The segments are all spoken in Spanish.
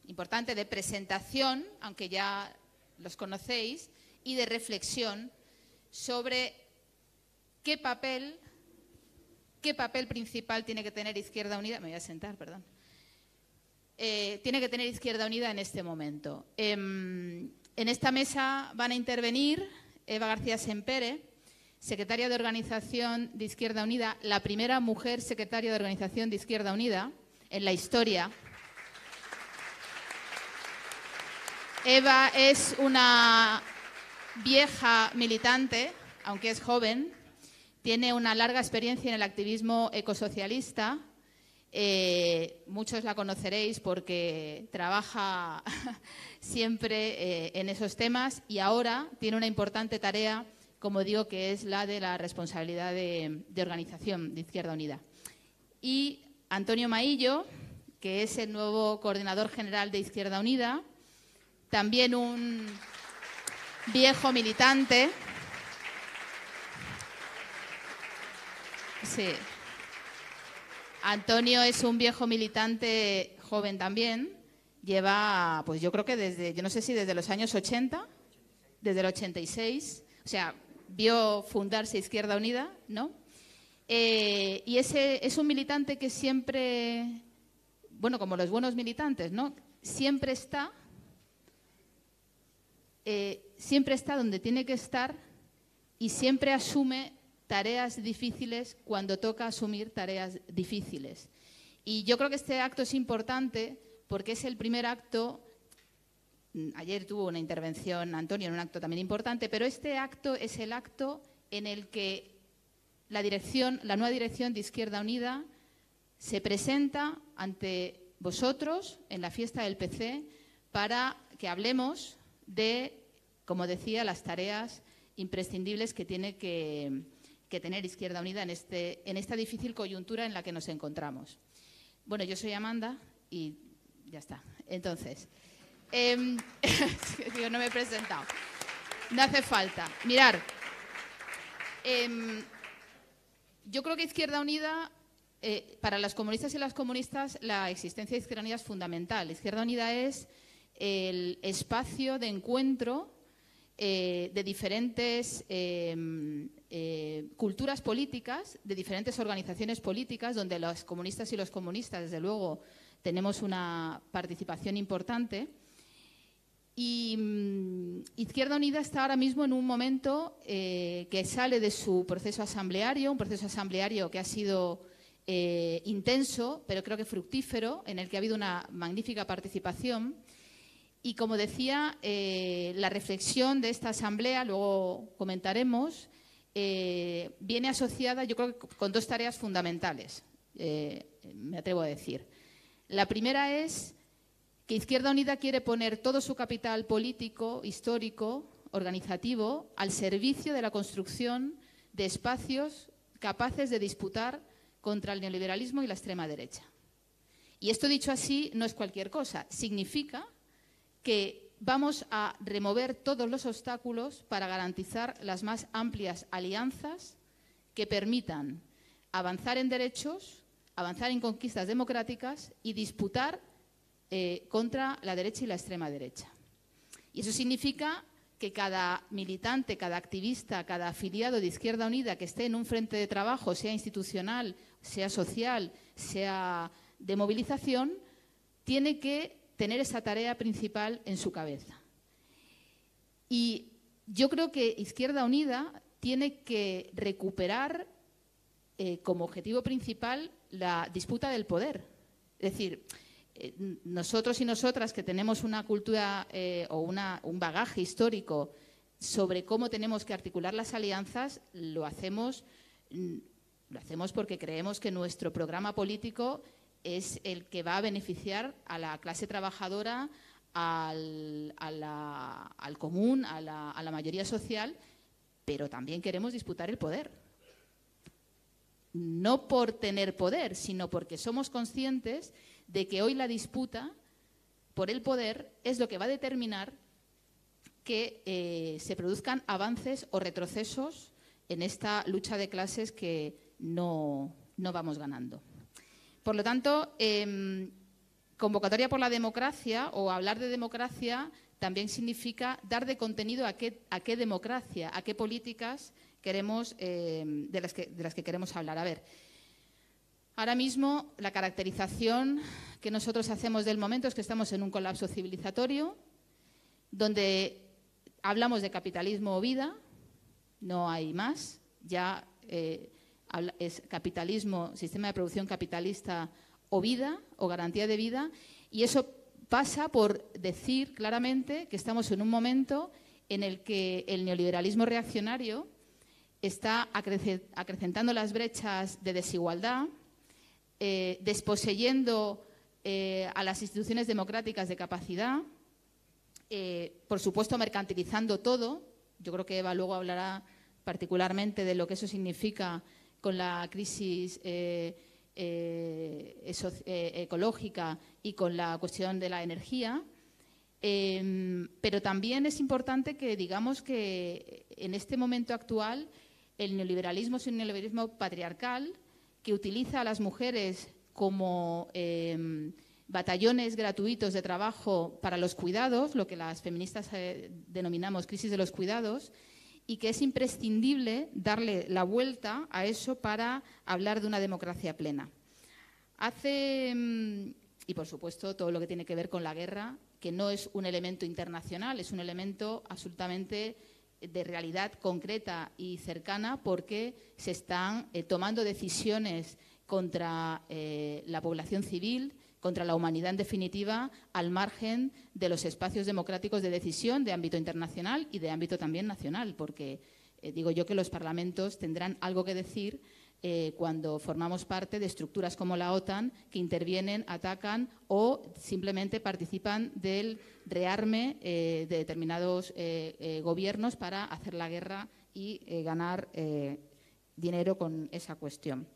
importante de presentación, aunque ya los conocéis, y de reflexión sobre qué papel principal tiene que tener Izquierda Unida. Me voy a sentar, perdón. Tiene que tener Izquierda Unida en este momento. En esta mesa van a intervenir Eva García Sempere, secretaria de Organización de Izquierda Unida, la primera mujer secretaria de Organización de Izquierda Unida en la historia. Eva es una vieja militante, aunque es joven, tiene una larga experiencia en el activismo ecosocialista. Muchos la conoceréis porque trabaja siempre en esos temas y ahora tiene una importante tarea, como digo, que es la de la responsabilidad de organización de Izquierda Unida. Y Antonio Maillo, que es el nuevo coordinador general de Izquierda Unida, también un viejo militante. Sí. Antonio es un viejo militante joven también. Lleva, pues yo creo que desde, yo no sé si desde los años 80, desde el 86, o sea, vio fundarse Izquierda Unida, ¿no? Y ese es un militante que siempre, bueno, como los buenos militantes, ¿no? Siempre está donde tiene que estar y siempre asume tareas difíciles cuando toca asumir tareas difíciles. Y yo creo que este acto es importante porque es el primer acto. Ayer tuvo una intervención Antonio en un acto también importante, pero este acto es el acto en el que la nueva dirección de Izquierda Unida se presenta ante vosotros en la fiesta del PC para que hablemos de, como decía, las tareas imprescindibles que tiene que tener Izquierda Unida en esta difícil coyuntura en la que nos encontramos. Bueno, yo soy Amanda y ya está. Entonces, yo no me he presentado. No hace falta. Mirar, yo creo que Izquierda Unida, para las comunistas y las comunistas, la existencia de Izquierda Unida es fundamental. Izquierda Unida es el espacio de encuentro de diferentes culturas políticas, de diferentes organizaciones políticas, donde los comunistas y los comunistas, desde luego, tenemos una participación importante. Y Izquierda Unida está ahora mismo en un momento que sale de su proceso asambleario, un proceso asambleario que ha sido intenso, pero creo que fructífero, en el que ha habido una magnífica participación. Y como decía, la reflexión de esta asamblea, luego comentaremos, viene asociada, yo creo, con dos tareas fundamentales, me atrevo a decir. La primera es que Izquierda Unida quiere poner todo su capital político, histórico, organizativo, al servicio de la construcción de espacios capaces de disputar contra el neoliberalismo y la extrema derecha. Y esto, dicho así, no es cualquier cosa. Significa que vamos a remover todos los obstáculos para garantizar las más amplias alianzas que permitan avanzar en derechos, avanzar en conquistas democráticas y disputar contra la derecha y la extrema derecha. Y eso significa que cada militante, cada activista, cada afiliado de Izquierda Unida que esté en un frente de trabajo, sea institucional, sea social, sea de movilización, tiene que tener esa tarea principal en su cabeza. Y yo creo que Izquierda Unida tiene que recuperar como objetivo principal la disputa del poder. Es decir, nosotros y nosotras que tenemos una cultura o un bagaje histórico sobre cómo tenemos que articular las alianzas, lo hacemos porque creemos que nuestro programa político es el que va a beneficiar a la clase trabajadora, al común, a la mayoría social, pero también queremos disputar el poder. No por tener poder, sino porque somos conscientes de que hoy la disputa por el poder es lo que va a determinar que se produzcan avances o retrocesos en esta lucha de clases que no vamos ganando. Por lo tanto, convocatoria por la democracia o hablar de democracia también significa dar de contenido a qué democracia, a qué políticas queremos, de las que queremos hablar. A ver, ahora mismo la caracterización que nosotros hacemos del momento es que estamos en un colapso civilizatorio donde hablamos de capitalismo o vida, no hay más, ya es capitalismo, sistema de producción capitalista o vida, o garantía de vida, y eso pasa por decir claramente que estamos en un momento en el que el neoliberalismo reaccionario está acrecentando las brechas de desigualdad, desposeyendo a las instituciones democráticas de capacidad, por supuesto mercantilizando todo. Yo creo que Eva luego hablará particularmente de lo que eso significa con la crisis ecológica y con la cuestión de la energía. Pero también es importante que digamos que en este momento actual el neoliberalismo es un neoliberalismo patriarcal que utiliza a las mujeres como batallones gratuitos de trabajo para los cuidados, lo que las feministas denominamos crisis de los cuidados, y que es imprescindible darle la vuelta a eso para hablar de una democracia plena. Y por supuesto todo lo que tiene que ver con la guerra, que no es un elemento internacional, es un elemento absolutamente de realidad concreta y cercana, porque se están tomando decisiones contra la población civil, contra la humanidad en definitiva, al margen de los espacios democráticos de decisión de ámbito internacional y de ámbito también nacional, porque digo yo que los parlamentos tendrán algo que decir cuando formamos parte de estructuras como la OTAN que intervienen, atacan o simplemente participan del rearme de determinados gobiernos para hacer la guerra y ganar dinero con esa cuestión.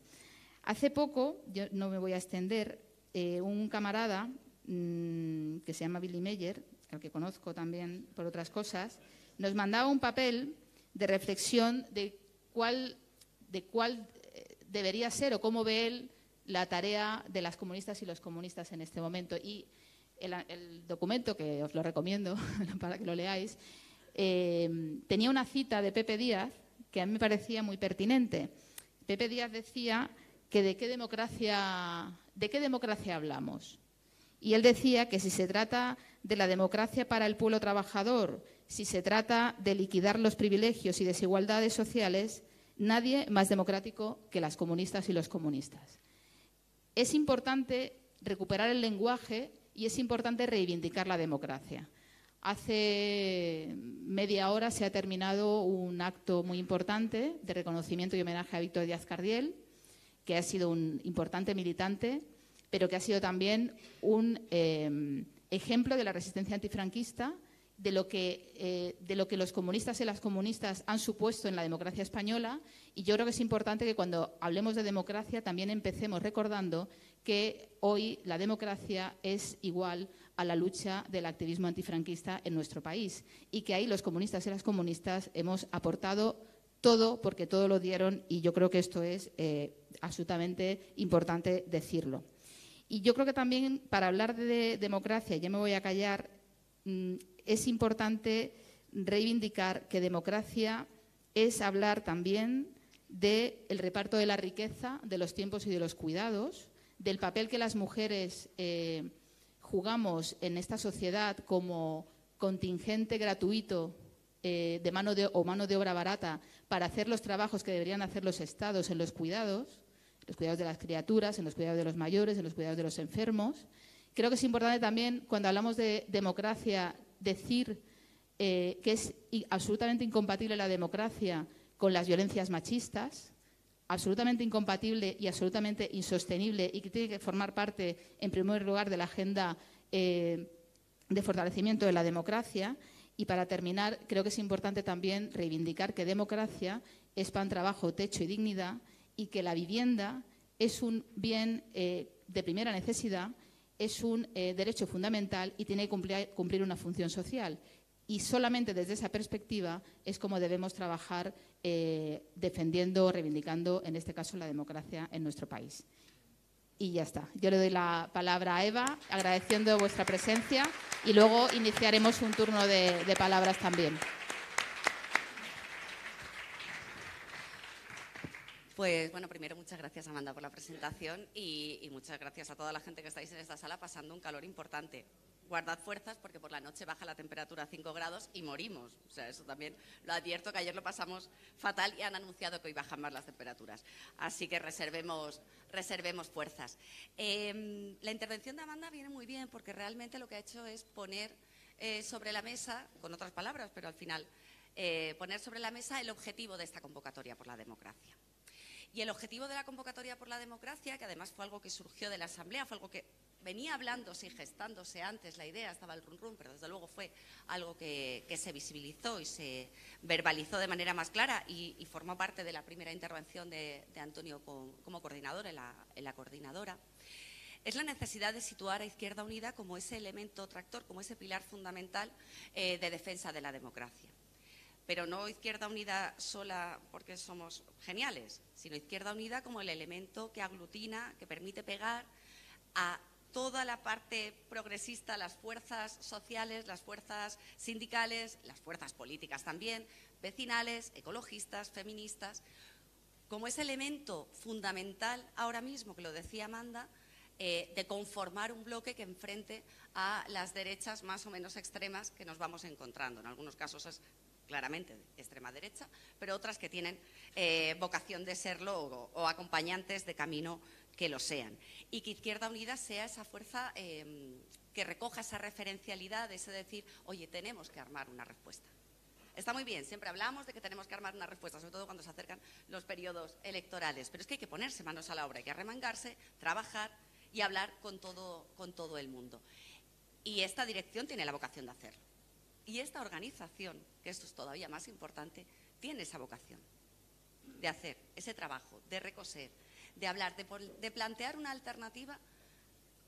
Hace poco, yo no me voy a extender, un camarada que se llama Billy Meyer, al que conozco también por otras cosas, nos mandaba un papel de reflexión de cuál debería ser o cómo ve él la tarea de las comunistas y los comunistas en este momento. Y el documento, que os lo recomiendo para que lo leáis, tenía una cita de Pepe Díaz que a mí me parecía muy pertinente. Pepe Díaz decía que ¿de qué democracia hablamos? Y él decía que si se trata de la democracia para el pueblo trabajador, si se trata de liquidar los privilegios y desigualdades sociales, nadie más democrático que las comunistas y los comunistas. Es importante recuperar el lenguaje y es importante reivindicar la democracia. Hace media hora se ha terminado un acto muy importante de reconocimiento y homenaje a Víctor Díaz Cardiel, que ha sido un importante militante, pero que ha sido también un ejemplo de la resistencia antifranquista, de lo que los comunistas y las comunistas han supuesto en la democracia española. Y yo creo que es importante que cuando hablemos de democracia también empecemos recordando que hoy la democracia es igual a la lucha del activismo antifranquista en nuestro país, y que ahí los comunistas y las comunistas hemos aportado todo, porque todo lo dieron, y yo creo que esto es absolutamente importante decirlo. Y yo creo que también para hablar de democracia, ya me voy a callar, es importante reivindicar que democracia es hablar también del reparto de la riqueza, de los tiempos y de los cuidados, del papel que las mujeres jugamos en esta sociedad como contingente gratuito de mano de obra barata para hacer los trabajos que deberían hacer los estados en los cuidados de las criaturas, en los cuidados de los mayores, en los cuidados de los enfermos. Creo que es importante también, cuando hablamos de democracia, decir que es absolutamente incompatible la democracia con las violencias machistas, absolutamente incompatible y absolutamente insostenible, y que tiene que formar parte, en primer lugar, de la agenda de fortalecimiento de la democracia. Y para terminar, creo que es importante también reivindicar que democracia es pan, trabajo, techo y dignidad, y que la vivienda es un bien de primera necesidad, es un derecho fundamental y tiene que cumplir una función social. Y solamente desde esa perspectiva es como debemos trabajar defendiendo, reivindicando, en este caso, la democracia en nuestro país. Y ya está. Yo le doy la palabra a Eva, agradeciendo vuestra presencia, y luego iniciaremos un turno de palabras también. Pues bueno, primero muchas gracias, Amanda, por la presentación y muchas gracias a toda la gente que estáis en esta sala pasando un calor importante. Guardad fuerzas porque por la noche baja la temperatura a 5 grados y morimos. O sea, eso también lo advierto, que ayer lo pasamos fatal y han anunciado que hoy bajan más las temperaturas. Así que reservemos fuerzas. La intervención de Amanda viene muy bien porque realmente lo que ha hecho es poner sobre la mesa, con otras palabras, pero al final, poner sobre la mesa el objetivo de esta convocatoria por la democracia. Y el objetivo de la convocatoria por la democracia, que además fue algo que surgió de la Asamblea, fue algo que venía hablándose y gestándose antes, la idea estaba el run, pero desde luego fue algo que se visibilizó y se verbalizó de manera más clara y formó parte de la primera intervención de Antonio como coordinador en la coordinadora. Es la necesidad de situar a Izquierda Unida como ese elemento tractor, como ese pilar fundamental de defensa de la democracia. Pero no Izquierda Unida sola porque somos geniales, sino Izquierda Unida como el elemento que aglutina, que permite pegar a toda la parte progresista, las fuerzas sociales, las fuerzas sindicales, las fuerzas políticas también, vecinales, ecologistas, feministas, como ese elemento fundamental ahora mismo, que lo decía Amanda, de conformar un bloque que enfrente a las derechas más o menos extremas que nos vamos encontrando. En algunos casos es claramente de extrema derecha, pero otras que tienen vocación de serlo o acompañantes de camino que lo sean. Y que Izquierda Unida sea esa fuerza que recoja esa referencialidad, ese decir, oye, tenemos que armar una respuesta. Está muy bien, siempre hablamos de que tenemos que armar una respuesta, sobre todo cuando se acercan los periodos electorales, pero es que hay que ponerse manos a la obra, hay que arremangarse, trabajar y hablar con todo el mundo. Y esta dirección tiene la vocación de hacerlo. Y esta organización, que esto es todavía más importante, tiene esa vocación de hacer ese trabajo, de recoser, de hablar, de plantear una alternativa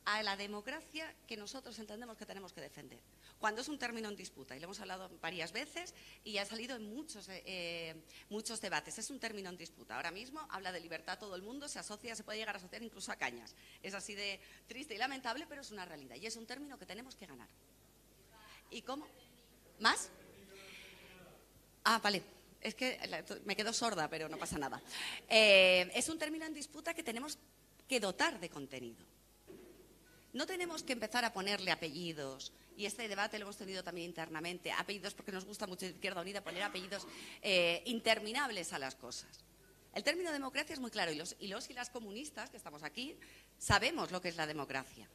a la democracia que nosotros entendemos que tenemos que defender. Cuando es un término en disputa, y lo hemos hablado varias veces y ha salido en muchos debates, es un término en disputa. Ahora mismo habla de libertad todo el mundo, se puede llegar a asociar incluso a cañas. Es así de triste y lamentable, pero es una realidad y es un término que tenemos que ganar. ¿Y cómo? ¿Más? Ah, vale. Es que me quedo sorda, pero no pasa nada. Es un término en disputa que tenemos que dotar de contenido. No tenemos que empezar a ponerle apellidos, y este debate lo hemos tenido también internamente, apellidos porque nos gusta mucho Izquierda Unida poner apellidos interminables a las cosas. El término democracia es muy claro, y las comunistas que estamos aquí sabemos lo que es la democracia.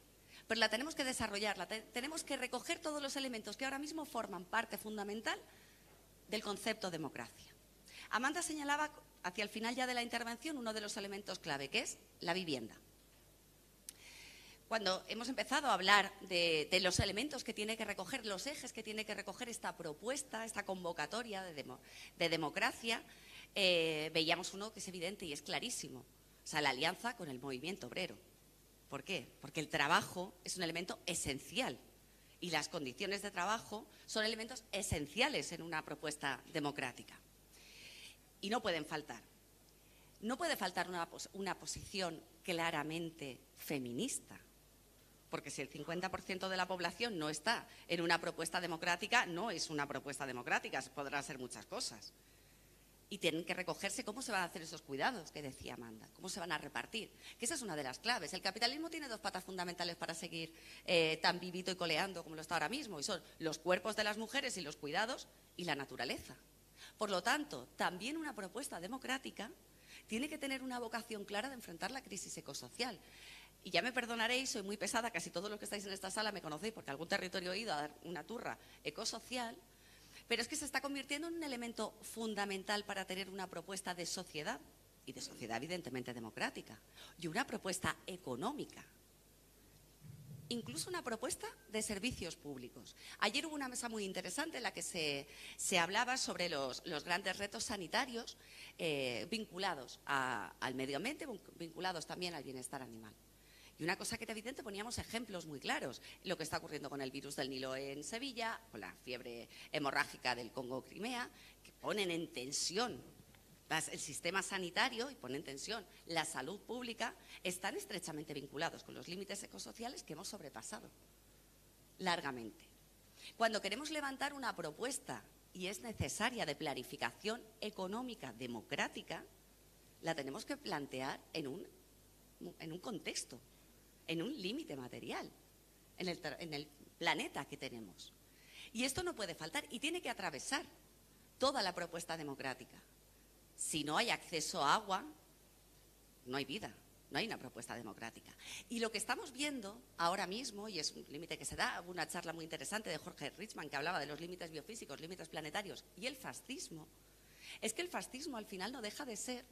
Pero la tenemos que desarrollar, tenemos que recoger todos los elementos que ahora mismo forman parte fundamental del concepto democracia. Amanda señalaba hacia el final ya de la intervención uno de los elementos clave, que es la vivienda. Cuando hemos empezado a hablar de los elementos que tiene que recoger, los ejes que tiene que recoger esta propuesta, esta convocatoria de democracia, veíamos uno que es evidente y es clarísimo, o sea, la alianza con el movimiento obrero. ¿Por qué? Porque el trabajo es un elemento esencial y las condiciones de trabajo son elementos esenciales en una propuesta democrática. Y no pueden faltar. No puede faltar una posición claramente feminista, porque si el 50% de la población no está en una propuesta democrática, no es una propuesta democrática, podrá ser muchas cosas. Y tienen que recogerse cómo se van a hacer esos cuidados que decía Amanda, cómo se van a repartir, que esa es una de las claves. El capitalismo tiene dos patas fundamentales para seguir tan vivito y coleando como lo está ahora mismo, y son los cuerpos de las mujeres y los cuidados y la naturaleza. Por lo tanto, también una propuesta democrática tiene que tener una vocación clara de enfrentar la crisis ecosocial. Y ya me perdonaréis, soy muy pesada, casi todos los que estáis en esta sala me conocéis porque algún territorio he ido a dar una turra ecosocial, pero es que se está convirtiendo en un elemento fundamental para tener una propuesta de sociedad, y de sociedad evidentemente democrática, y una propuesta económica, incluso una propuesta de servicios públicos. Ayer hubo una mesa muy interesante en la que se hablaba sobre los grandes retos sanitarios vinculados al medio ambiente, vinculados también al bienestar animal. Y una cosa que era evidente, poníamos ejemplos muy claros. Lo que está ocurriendo con el virus del Nilo en Sevilla, con la fiebre hemorrágica del Congo-Crimea, que ponen en tensión el sistema sanitario, y pone en tensión la salud pública, están estrechamente vinculados con los límites ecosociales que hemos sobrepasado largamente. Cuando queremos levantar una propuesta y es necesaria de planificación económica democrática, la tenemos que plantear en un contexto, en un límite material, en el planeta que tenemos. Y esto no puede faltar y tiene que atravesar toda la propuesta democrática. Si no hay acceso a agua, no hay vida, no hay una propuesta democrática. Y lo que estamos viendo ahora mismo, y es un límite que se da, hubo una charla muy interesante de Jorge Richman que hablaba de los límites biofísicos, límites planetarios y el fascismo, es que el fascismo al final no deja de ser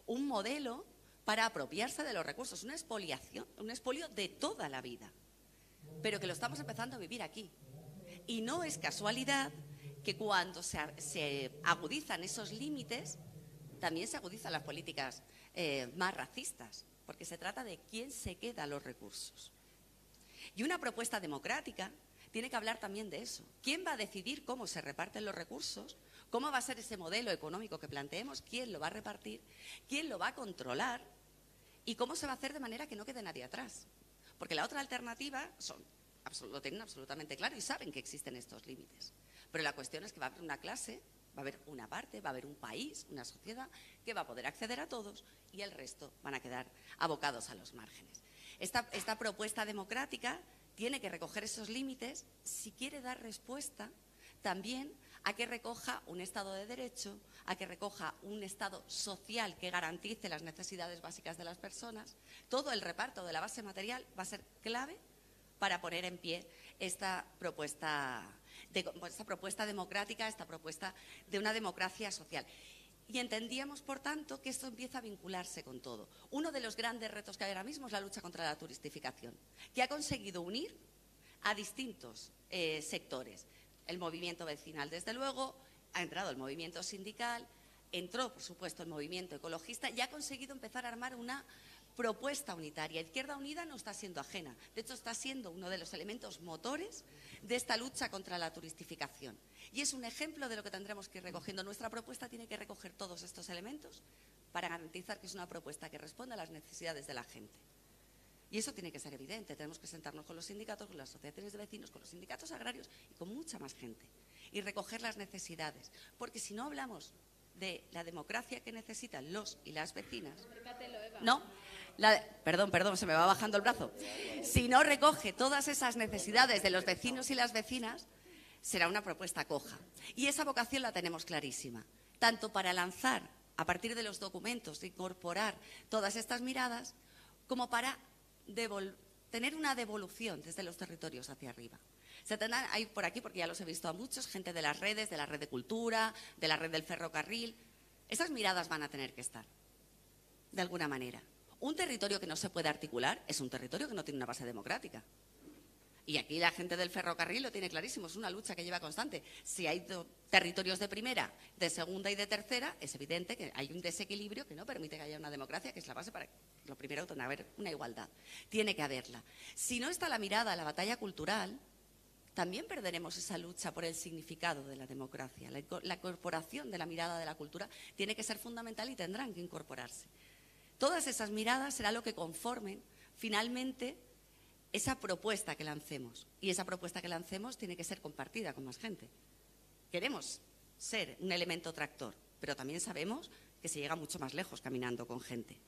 un modelo para apropiarse de los recursos, una expoliación, un expolio de toda la vida, pero que lo estamos empezando a vivir aquí. Y no es casualidad que cuando se agudizan esos límites, también se agudizan las políticas más racistas, porque se trata de quién se queda los recursos. Y una propuesta democrática tiene que hablar también de eso. ¿Quién va a decidir cómo se reparten los recursos? ¿Cómo va a ser ese modelo económico que planteemos? ¿Quién lo va a repartir? ¿Quién lo va a controlar? ¿Y cómo se va a hacer de manera que no quede nadie atrás? Porque la otra alternativa lo tienen absolutamente claro y saben que existen estos límites. Pero la cuestión es que va a haber una clase, va a haber una parte, va a haber un país, una sociedad que va a poder acceder a todos y el resto van a quedar abocados a los márgenes. Esta propuesta democrática tiene que recoger esos límites si quiere dar respuesta también a que recoja un Estado de Derecho, a que recoja un Estado social que garantice las necesidades básicas de las personas. Todo el reparto de la base material va a ser clave para poner en pie esta propuesta democrática, esta propuesta de una democracia social. Y entendíamos, por tanto, que esto empieza a vincularse con todo. Uno de los grandes retos que hay ahora mismo es la lucha contra la turistificación, que ha conseguido unir a distintos sectores. El movimiento vecinal, desde luego, ha entrado el movimiento sindical, entró, por supuesto, el movimiento ecologista y ha conseguido empezar a armar una propuesta unitaria. Izquierda Unida no está siendo ajena, de hecho está siendo uno de los elementos motores de esta lucha contra la turistificación. Y es un ejemplo de lo que tendremos que ir recogiendo. Nuestra propuesta tiene que recoger todos estos elementos para garantizar que es una propuesta que responda a las necesidades de la gente. Y eso tiene que ser evidente. Tenemos que sentarnos con los sindicatos, con las asociaciones de vecinos, con los sindicatos agrarios y con mucha más gente. Y recoger las necesidades. Porque si no hablamos de la democracia que necesitan los y las vecinas... No, perdón, se me va bajando el brazo. Si no recoge todas esas necesidades de los vecinos y las vecinas, será una propuesta coja. Y esa vocación la tenemos clarísima. Tanto para lanzar, a partir de los documentos, incorporar todas estas miradas, como para tener una devolución desde los territorios hacia arriba. Se tendrán ahí por aquí, porque ya los he visto a muchos, gente de las redes, de la red de cultura, de la red del ferrocarril. Esas miradas van a tener que estar, de alguna manera. Un territorio que no se puede articular es un territorio que no tiene una base democrática. Y aquí la gente del ferrocarril lo tiene clarísimo, es una lucha que lleva constante. Si hay territorios de primera, de segunda y de tercera, es evidente que hay un desequilibrio que no permite que haya una democracia, que es la base para, lo primero, tener haber una igualdad. Tiene que haberla. Si no está la mirada a la batalla cultural, también perderemos esa lucha por el significado de la democracia. La incorporación de la mirada de la cultura tiene que ser fundamental y tendrán que incorporarse. Todas esas miradas será lo que conformen finalmente esa propuesta que lancemos. Y esa propuesta que lancemos tiene que ser compartida con más gente. Queremos ser un elemento tractor, pero también sabemos que se llega mucho más lejos caminando con gente.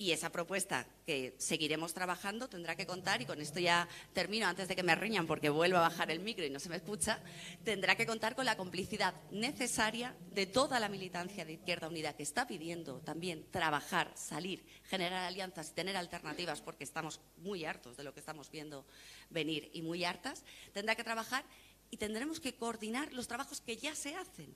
Y esa propuesta que seguiremos trabajando tendrá que contar, y con esto ya termino antes de que me riñan porque vuelvo a bajar el micro y no se me escucha, tendrá que contar con la complicidad necesaria de toda la militancia de Izquierda Unida, que está pidiendo también trabajar, salir, generar alianzas y tener alternativas, porque estamos muy hartos de lo que estamos viendo venir y muy hartas. Tendrá que trabajar y tendremos que coordinar los trabajos que ya se hacen.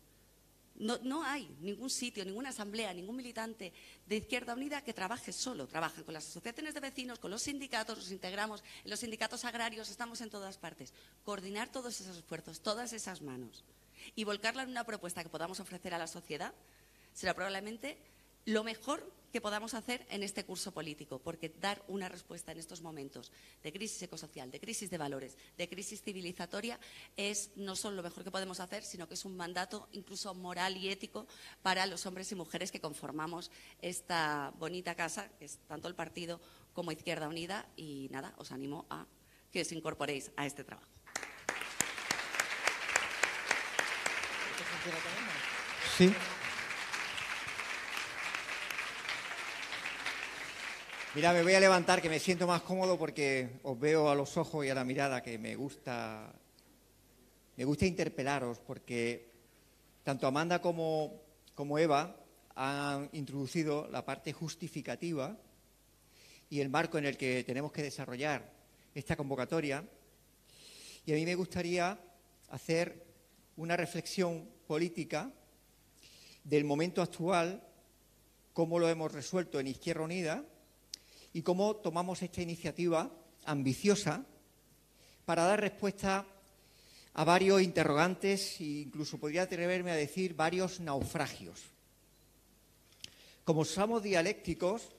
No hay ningún sitio, ninguna asamblea, ningún militante de Izquierda Unida que trabaje solo. Trabajan con las asociaciones de vecinos, con los sindicatos, nos integramos en los sindicatos agrarios, estamos en todas partes. Coordinar todos esos esfuerzos, todas esas manos y volcarla en una propuesta que podamos ofrecer a la sociedad será probablemente lo mejor que podamos hacer en este curso político, porque dar una respuesta en estos momentos de crisis ecosocial, de crisis de valores, de crisis civilizatoria, es no solo lo mejor que podemos hacer, sino que es un mandato incluso moral y ético para los hombres y mujeres que conformamos esta bonita casa, que es tanto el partido como Izquierda Unida, y nada, os animo a que os incorporéis a este trabajo. Sí. Mira, me voy a levantar, que me siento más cómodo porque os veo a los ojos y a la mirada, que me gusta interpelaros, porque tanto Amanda como Eva han introducido la parte justificativa y el marco en el que tenemos que desarrollar esta convocatoria. Y a mí me gustaría hacer una reflexión política del momento actual, cómo lo hemos resuelto en Izquierda Unida y cómo tomamos esta iniciativa ambiciosa para dar respuesta a varios interrogantes e incluso podría atreverme a decir varios naufragios. Como somos dialécticos,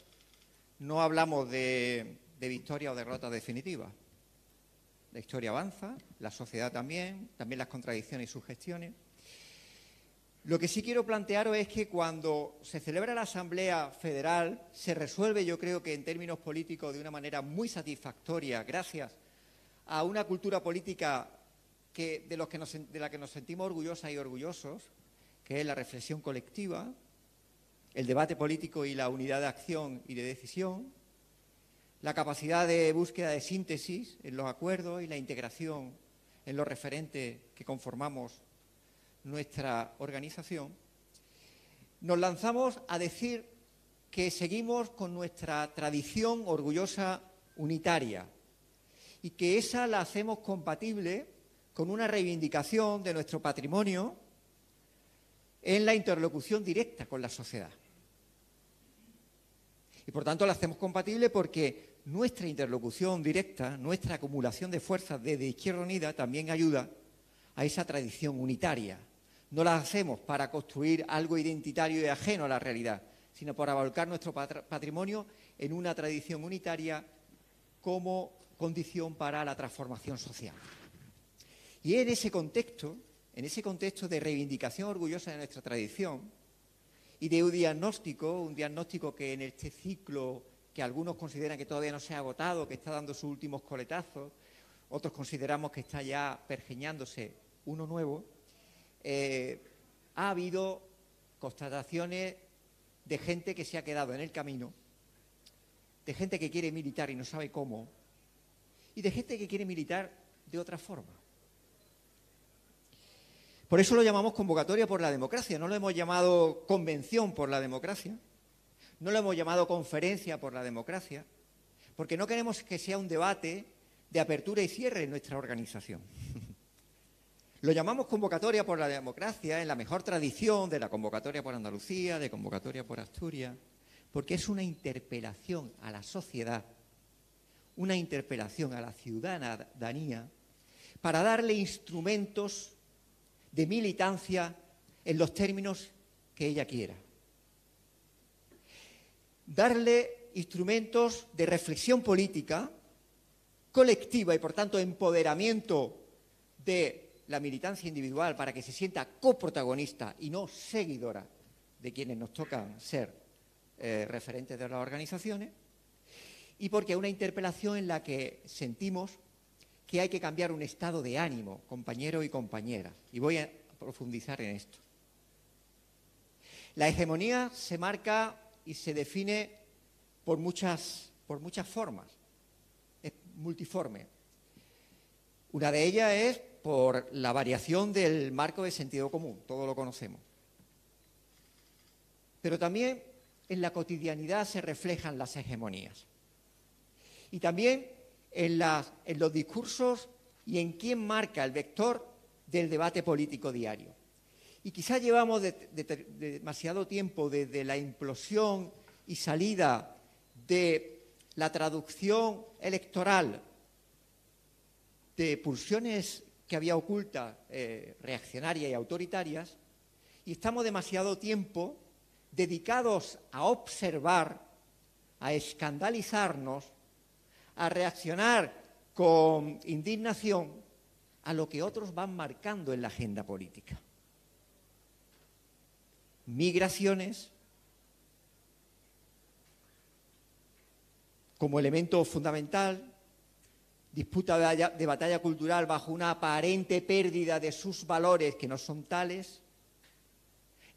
no hablamos de victoria o derrota definitiva. La historia avanza, la sociedad también las contradicciones y sugestiones. Lo que sí quiero plantearos es que cuando se celebra la Asamblea Federal se resuelve, yo creo que en términos políticos, de una manera muy satisfactoria, gracias a una cultura política de la que nos sentimos orgullosas y orgullosos, que es la reflexión colectiva, el debate político y la unidad de acción y de decisión, la capacidad de búsqueda de síntesis en los acuerdos y la integración en los referentes que conformamos nuestra organización. Nos lanzamos a decir que seguimos con nuestra tradición orgullosa unitaria y que esa la hacemos compatible con una reivindicación de nuestro patrimonio en la interlocución directa con la sociedad. Y por tanto la hacemos compatible porque nuestra interlocución directa, nuestra acumulación de fuerzas desde Izquierda Unida también ayuda a esa tradición unitaria. No la hacemos para construir algo identitario y ajeno a la realidad, sino para volcar nuestro patrimonio en una tradición unitaria como condición para la transformación social. Y en ese contexto de reivindicación orgullosa de nuestra tradición y de un diagnóstico que en este ciclo, que algunos consideran que todavía no se ha agotado, que está dando sus últimos coletazos, otros consideramos que está ya pergeñándose uno nuevo, ha habido constataciones de gente que se ha quedado en el camino, de gente que quiere militar y no sabe cómo, y de gente que quiere militar de otra forma. Por eso lo llamamos convocatoria por la democracia, no lo hemos llamado convención por la democracia, no lo hemos llamado conferencia por la democracia, porque no queremos que sea un debate de apertura y cierre en nuestra organización. Lo llamamos convocatoria por la democracia en la mejor tradición de la convocatoria por Andalucía, de convocatoria por Asturias, porque es una interpelación a la sociedad, una interpelación a la ciudadanía para darle instrumentos de militancia en los términos que ella quiera. Darle instrumentos de reflexión política colectiva y, por tanto, empoderamiento de la militancia individual para que se sienta coprotagonista y no seguidora de quienes nos tocan ser referentes de las organizaciones, y porque es una interpelación en la que sentimos que hay que cambiar un estado de ánimo, compañeros y compañeras, y voy a profundizar en esto. La hegemonía se marca y se define por muchas formas, es multiforme. Una de ellas es por la variación del marco de sentido común, todo lo conocemos. Pero también en la cotidianidad se reflejan las hegemonías. Y también en los discursos y en quién marca el vector del debate político diario. Y quizás llevamos demasiado tiempo desde la implosión y salida de la traducción electoral de pulsiones que había ocultas, reaccionarias y autoritarias, y estamos demasiado tiempo dedicados a observar, a escandalizarnos, a reaccionar con indignación a lo que otros van marcando en la agenda política. Migraciones como elemento fundamental, disputa de batalla cultural bajo una aparente pérdida de sus valores que no son tales,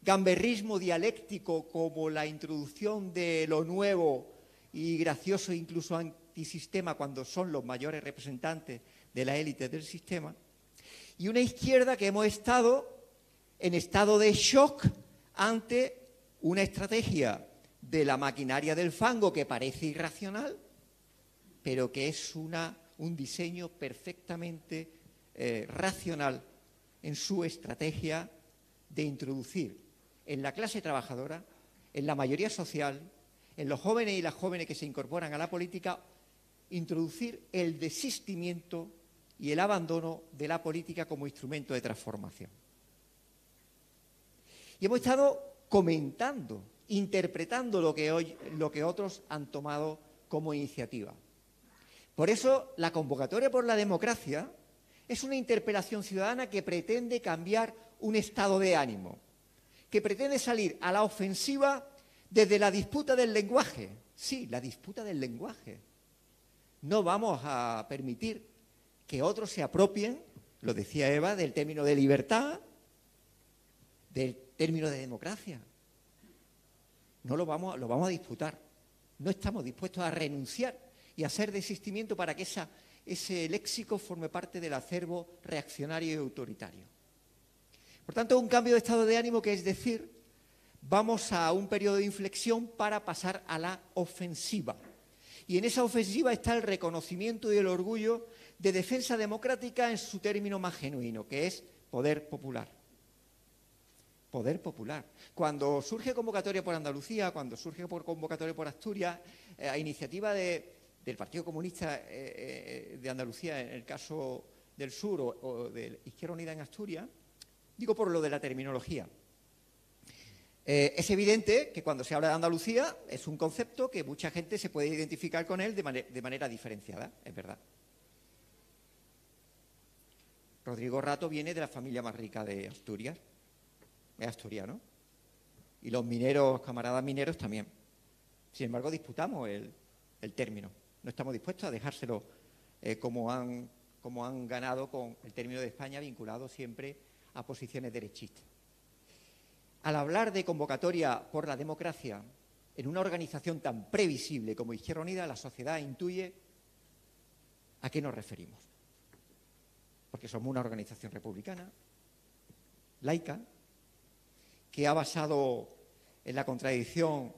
gamberrismo dialéctico como la introducción de lo nuevo y gracioso, incluso antisistema, cuando son los mayores representantes de la élite del sistema, y una izquierda que hemos estado en estado de shock ante una estrategia de la maquinaria del fango que parece irracional, pero que es un diseño perfectamente racional en su estrategia de introducir en la clase trabajadora, en la mayoría social, en los jóvenes y las jóvenes que se incorporan a la política, introducir el desistimiento y el abandono de la política como instrumento de transformación. Y hemos estado comentando, interpretando lo que otros han tomado como iniciativa. Por eso, la convocatoria por la democracia es una interpelación ciudadana que pretende cambiar un estado de ánimo, que pretende salir a la ofensiva desde la disputa del lenguaje. Sí, la disputa del lenguaje. No vamos a permitir que otros se apropien, lo decía Eva, del término de libertad, del término de democracia. No lo vamos a disputar. No estamos dispuestos a renunciar y a hacer desistimiento para que ese léxico forme parte del acervo reaccionario y autoritario. Por tanto, un cambio de estado de ánimo que es decir, vamos a un periodo de inflexión para pasar a la ofensiva. Y en esa ofensiva está el reconocimiento y el orgullo de defensa democrática en su término más genuino, que es poder popular. Poder popular. Cuando surge convocatoria por Andalucía, cuando surge por convocatoria por Asturias, a iniciativa del Partido Comunista de Andalucía, en el caso del Sur, o de Izquierda Unida en Asturias, digo por lo de la terminología. Es evidente que cuando se habla de Andalucía es un concepto que mucha gente se puede identificar con él de manera diferenciada, es verdad. Rodrigo Rato viene de la familia más rica de Asturias, es asturiano, y los mineros, camaradas mineros también. Sin embargo, disputamos el término. No estamos dispuestos a dejárselo como han ganado con el término de España, vinculado siempre a posiciones derechistas. Al hablar de convocatoria por la democracia en una organización tan previsible como Izquierda Unida, la sociedad intuye a qué nos referimos. Porque somos una organización republicana, laica, que ha basado en la contradicción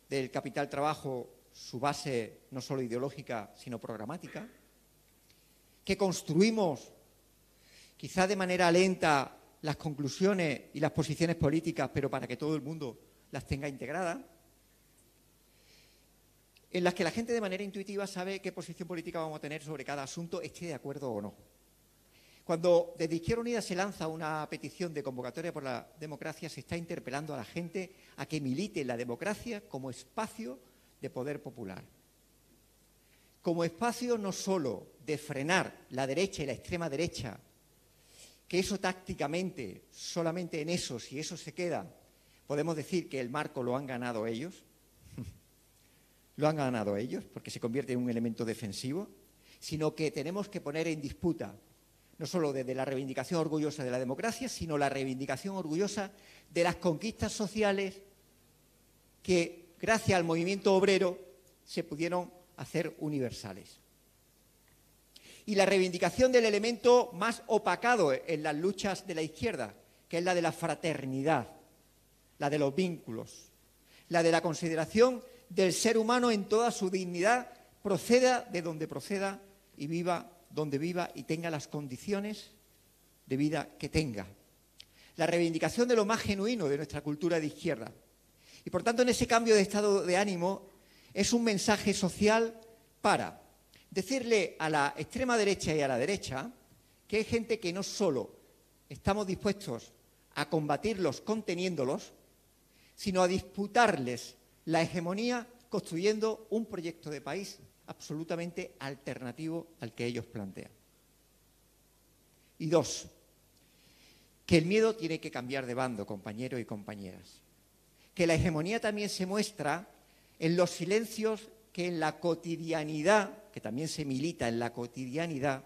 del capital trabajo su base no solo ideológica, sino programática, que construimos, quizá de manera lenta, las conclusiones y las posiciones políticas, pero para que todo el mundo las tenga integradas, en las que la gente de manera intuitiva sabe qué posición política vamos a tener sobre cada asunto, esté de acuerdo o no. Cuando desde Izquierda Unida se lanza una petición de convocatoria por la democracia, se está interpelando a la gente a que milite la democracia como espacio de poder popular. Como espacio no solo de frenar la derecha y la extrema derecha, que eso tácticamente, solamente en eso, si eso se queda, podemos decir que el marco lo han ganado ellos, lo han ganado ellos, porque se convierte en un elemento defensivo, sino que tenemos que poner en disputa, no solo desde la reivindicación orgullosa de la democracia, sino la reivindicación orgullosa de las conquistas sociales que, gracias al movimiento obrero, se pudieron hacer universales. Y la reivindicación del elemento más opacado en las luchas de la izquierda, que es la de la fraternidad, la de los vínculos, la de la consideración del ser humano en toda su dignidad, proceda de donde proceda y viva donde viva y tenga las condiciones de vida que tenga. La reivindicación de lo más genuino de nuestra cultura de izquierda. Y por tanto, en ese cambio de estado de ánimo es un mensaje social para decirle a la extrema derecha y a la derecha que hay gente que no solo estamos dispuestos a combatirlos conteniéndolos, sino a disputarles la hegemonía construyendo un proyecto de país absolutamente alternativo al que ellos plantean. Y dos, que el miedo tiene que cambiar de bando, compañeros y compañeras. Que la hegemonía también se muestra en los silencios que en la cotidianidad, que también se milita en la cotidianidad,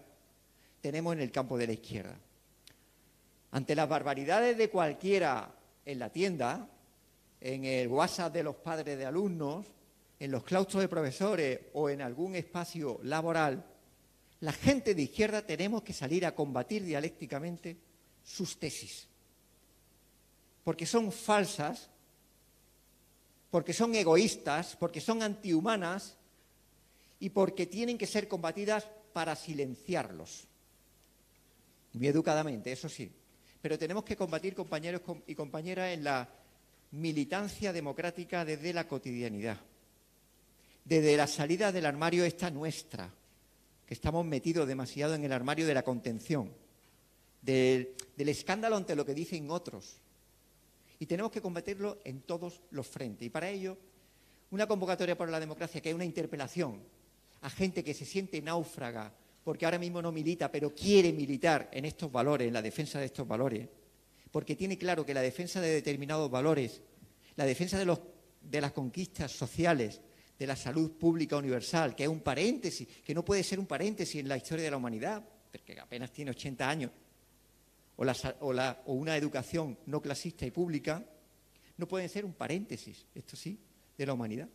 tenemos en el campo de la izquierda. Ante las barbaridades de cualquiera en la tienda, en el WhatsApp de los padres de alumnos, en los claustros de profesores o en algún espacio laboral, la gente de izquierda tenemos que salir a combatir dialécticamente sus tesis. Porque son falsas, porque son egoístas, porque son antihumanas y porque tienen que ser combatidas para silenciarlos. Muy educadamente, eso sí. Pero tenemos que combatir, compañeros y compañeras, en la militancia democrática desde la cotidianidad. Desde la salida del armario esta nuestra, que estamos metidos demasiado en el armario de la contención, del escándalo ante lo que dicen otros. Y tenemos que combatirlo en todos los frentes. Y para ello, una convocatoria por la democracia, que es una interpelación a gente que se siente náufraga, porque ahora mismo no milita, pero quiere militar en estos valores, en la defensa de estos valores, porque tiene claro que la defensa de determinados valores, la defensa de las conquistas sociales, de la salud pública universal, que es un paréntesis, que no puede ser un paréntesis en la historia de la humanidad, porque apenas tiene 80 años, o una educación no clasista y pública, no pueden ser un paréntesis, esto sí, de la humanidad,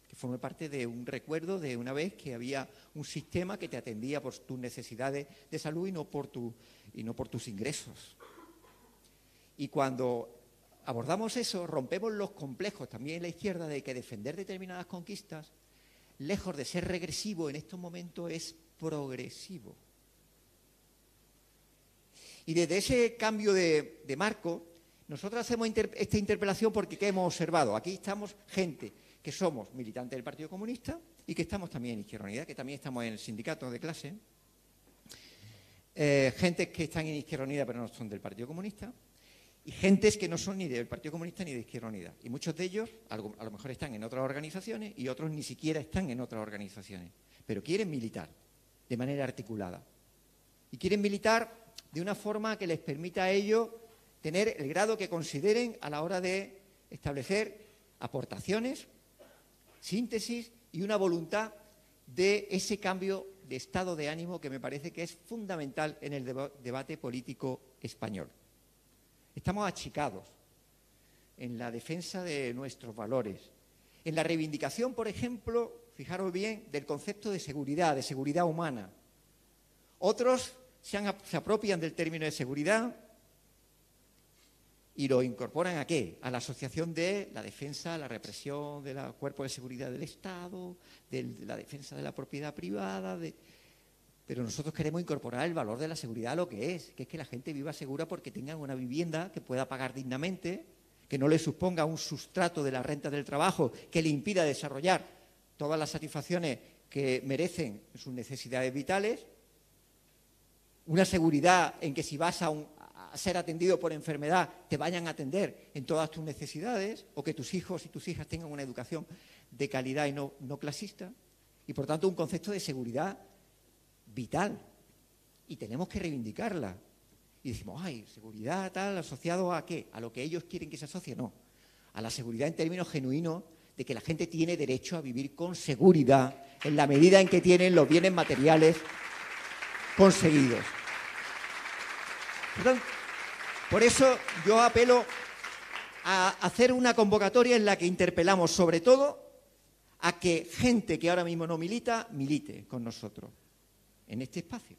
que forme parte de un recuerdo de una vez que había un sistema que te atendía por tus necesidades de salud y no por tus ingresos. Y cuando abordamos eso, rompemos los complejos también en la izquierda de que defender determinadas conquistas, lejos de ser regresivo en estos momentos, es progresivo. Y desde ese cambio de marco, nosotros hacemos esta interpelación porque ¿qué hemos observado? Aquí estamos gente que somos militantes del Partido Comunista y que estamos también en Izquierda Unida, que también estamos en el sindicato de clase, gente que están en Izquierda Unida pero no son del Partido Comunista, y gentes que no son ni del Partido Comunista ni de Izquierda Unida. Y muchos de ellos a lo mejor están en otras organizaciones y otros ni siquiera están en otras organizaciones, pero quieren militar de manera articulada. Y quieren militar de una forma que les permita a ellos tener el grado que consideren a la hora de establecer aportaciones, síntesis y una voluntad de ese cambio de estado de ánimo que me parece que es fundamental en el debate político español. Estamos achicados en la defensa de nuestros valores, en la reivindicación, por ejemplo, fijaros bien, del concepto de seguridad humana. Otros se apropian del término de seguridad y lo incorporan ¿a qué? A la asociación de la defensa, la represión de los cuerpos de seguridad del Estado, de la defensa de la propiedad privada. Pero nosotros queremos incorporar el valor de la seguridad a lo que es que la gente viva segura porque tengan una vivienda que pueda pagar dignamente, que no le suponga un sustrato de la renta del trabajo que le impida desarrollar todas las satisfacciones que merecen sus necesidades vitales. Una seguridad en que si vas a ser atendido por enfermedad te vayan a atender en todas tus necesidades, o que tus hijos y tus hijas tengan una educación de calidad y no clasista. Y por tanto un concepto de seguridad vital. Y tenemos que reivindicarla. Y decimos, ay, seguridad tal, asociado ¿a qué? ¿A lo que ellos quieren que se asocie? No. A la seguridad en términos genuinos de que la gente tiene derecho a vivir con seguridad en la medida en que tienen los bienes materiales conseguidos. Por eso yo apelo a hacer una convocatoria en la que interpelamos sobre todo a que gente que ahora mismo no milita, milite con nosotros en este espacio.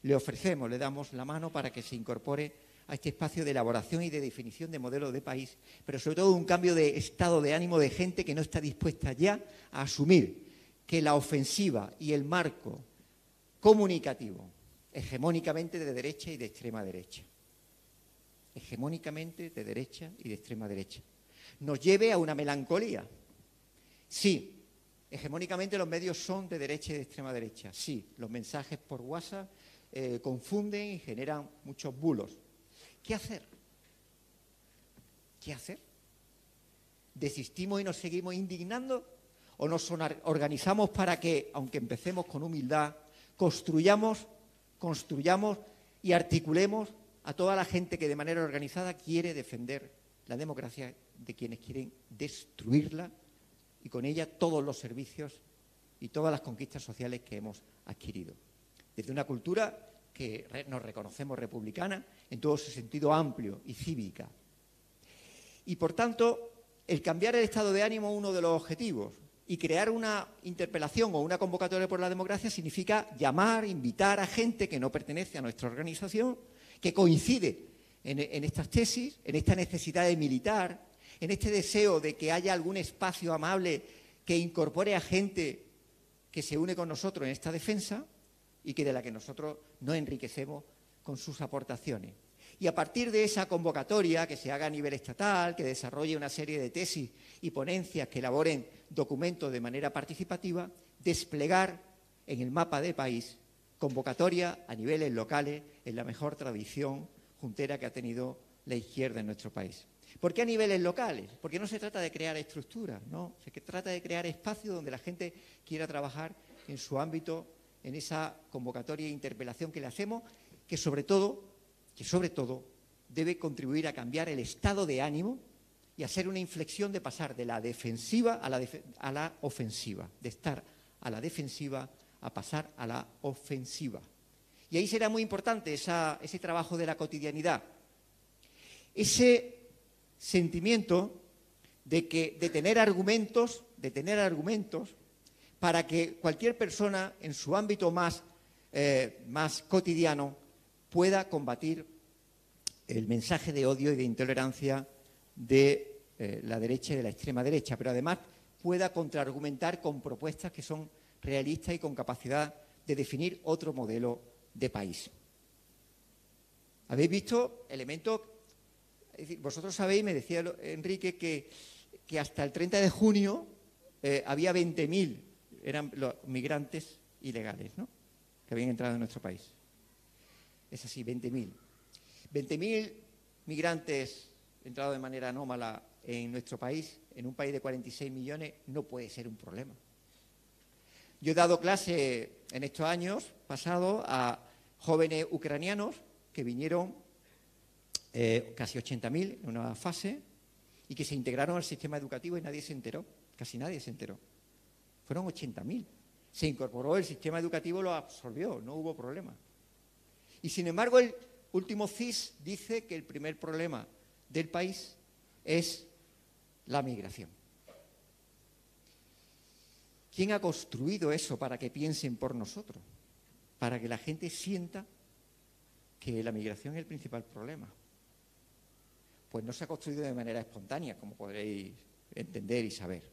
Le ofrecemos, le damos la mano para que se incorpore a este espacio de elaboración y de definición de modelo de país, pero sobre todo un cambio de estado de ánimo de gente que no está dispuesta ya a asumir que la ofensiva y el marco comunicativo, hegemónicamente de derecha y de extrema derecha, hegemónicamente de derecha y de extrema derecha, nos lleve a una melancolía. Sí, hegemónicamente los medios son de derecha y de extrema derecha. Sí, los mensajes por WhatsApp confunden y generan muchos bulos. ¿Qué hacer? ¿Qué hacer? ¿Desistimos y nos seguimos indignando? ¿O nos organizamos para que, aunque empecemos con humildad, construyamos y articulemos a toda la gente que de manera organizada quiere defender la democracia de quienes quieren destruirla y con ella todos los servicios y todas las conquistas sociales que hemos adquirido? Desde una cultura que nos reconocemos republicana en todo su sentido amplio y cívica. Y, por tanto, el cambiar el estado de ánimo es uno de los objetivos. Y crear una interpelación o una convocatoria por la democracia significa llamar, invitar a gente que no pertenece a nuestra organización, que coincide en estas tesis, en esta necesidad de militar, en este deseo de que haya algún espacio amable que incorpore a gente que se une con nosotros en esta defensa y que de la que nosotros nos enriquecemos con sus aportaciones. Y a partir de esa convocatoria que se haga a nivel estatal, que desarrolle una serie de tesis y ponencias que elaboren documentos de manera participativa, desplegar en el mapa de país convocatoria a niveles locales en la mejor tradición juntera que ha tenido la izquierda en nuestro país. ¿Por qué a niveles locales? Porque no se trata de crear estructuras, ¿no? Se trata de crear espacios donde la gente quiera trabajar en su ámbito, en esa convocatoria e interpelación que le hacemos, que sobre todo debe contribuir a cambiar el estado de ánimo y hacer una inflexión de pasar de la defensiva a la ofensiva, de estar a la defensiva a pasar a la ofensiva. Y ahí será muy importante ese trabajo de la cotidianidad, ese sentimiento de tener argumentos para que cualquier persona en su ámbito más cotidiano pueda combatir el mensaje de odio y de intolerancia de la derecha y de la extrema derecha, pero además pueda contraargumentar con propuestas que son realistas y con capacidad de definir otro modelo de país. ¿Habéis visto elementos? Es decir, vosotros sabéis, me decía Enrique, que hasta el 30 de junio había 20.000, eran los migrantes ilegales, ¿no?, que habían entrado en nuestro país. Es así, 20.000. 20.000 migrantes entrados de manera anómala en nuestro país, en un país de 46 millones, no puede ser un problema. Yo he dado clase en estos años pasados a jóvenes ucranianos que vinieron, casi 80.000 en una fase, y que se integraron al sistema educativo y nadie se enteró, casi nadie se enteró. Fueron 80.000. Se incorporó, el sistema educativo lo absorbió, no hubo problema. Y sin embargo, el último CIS dice que el primer problema del país es la migración. ¿Quién ha construido eso para que piensen por nosotros? Para que la gente sienta que la migración es el principal problema. Pues no se ha construido de manera espontánea, como podréis entender y saber.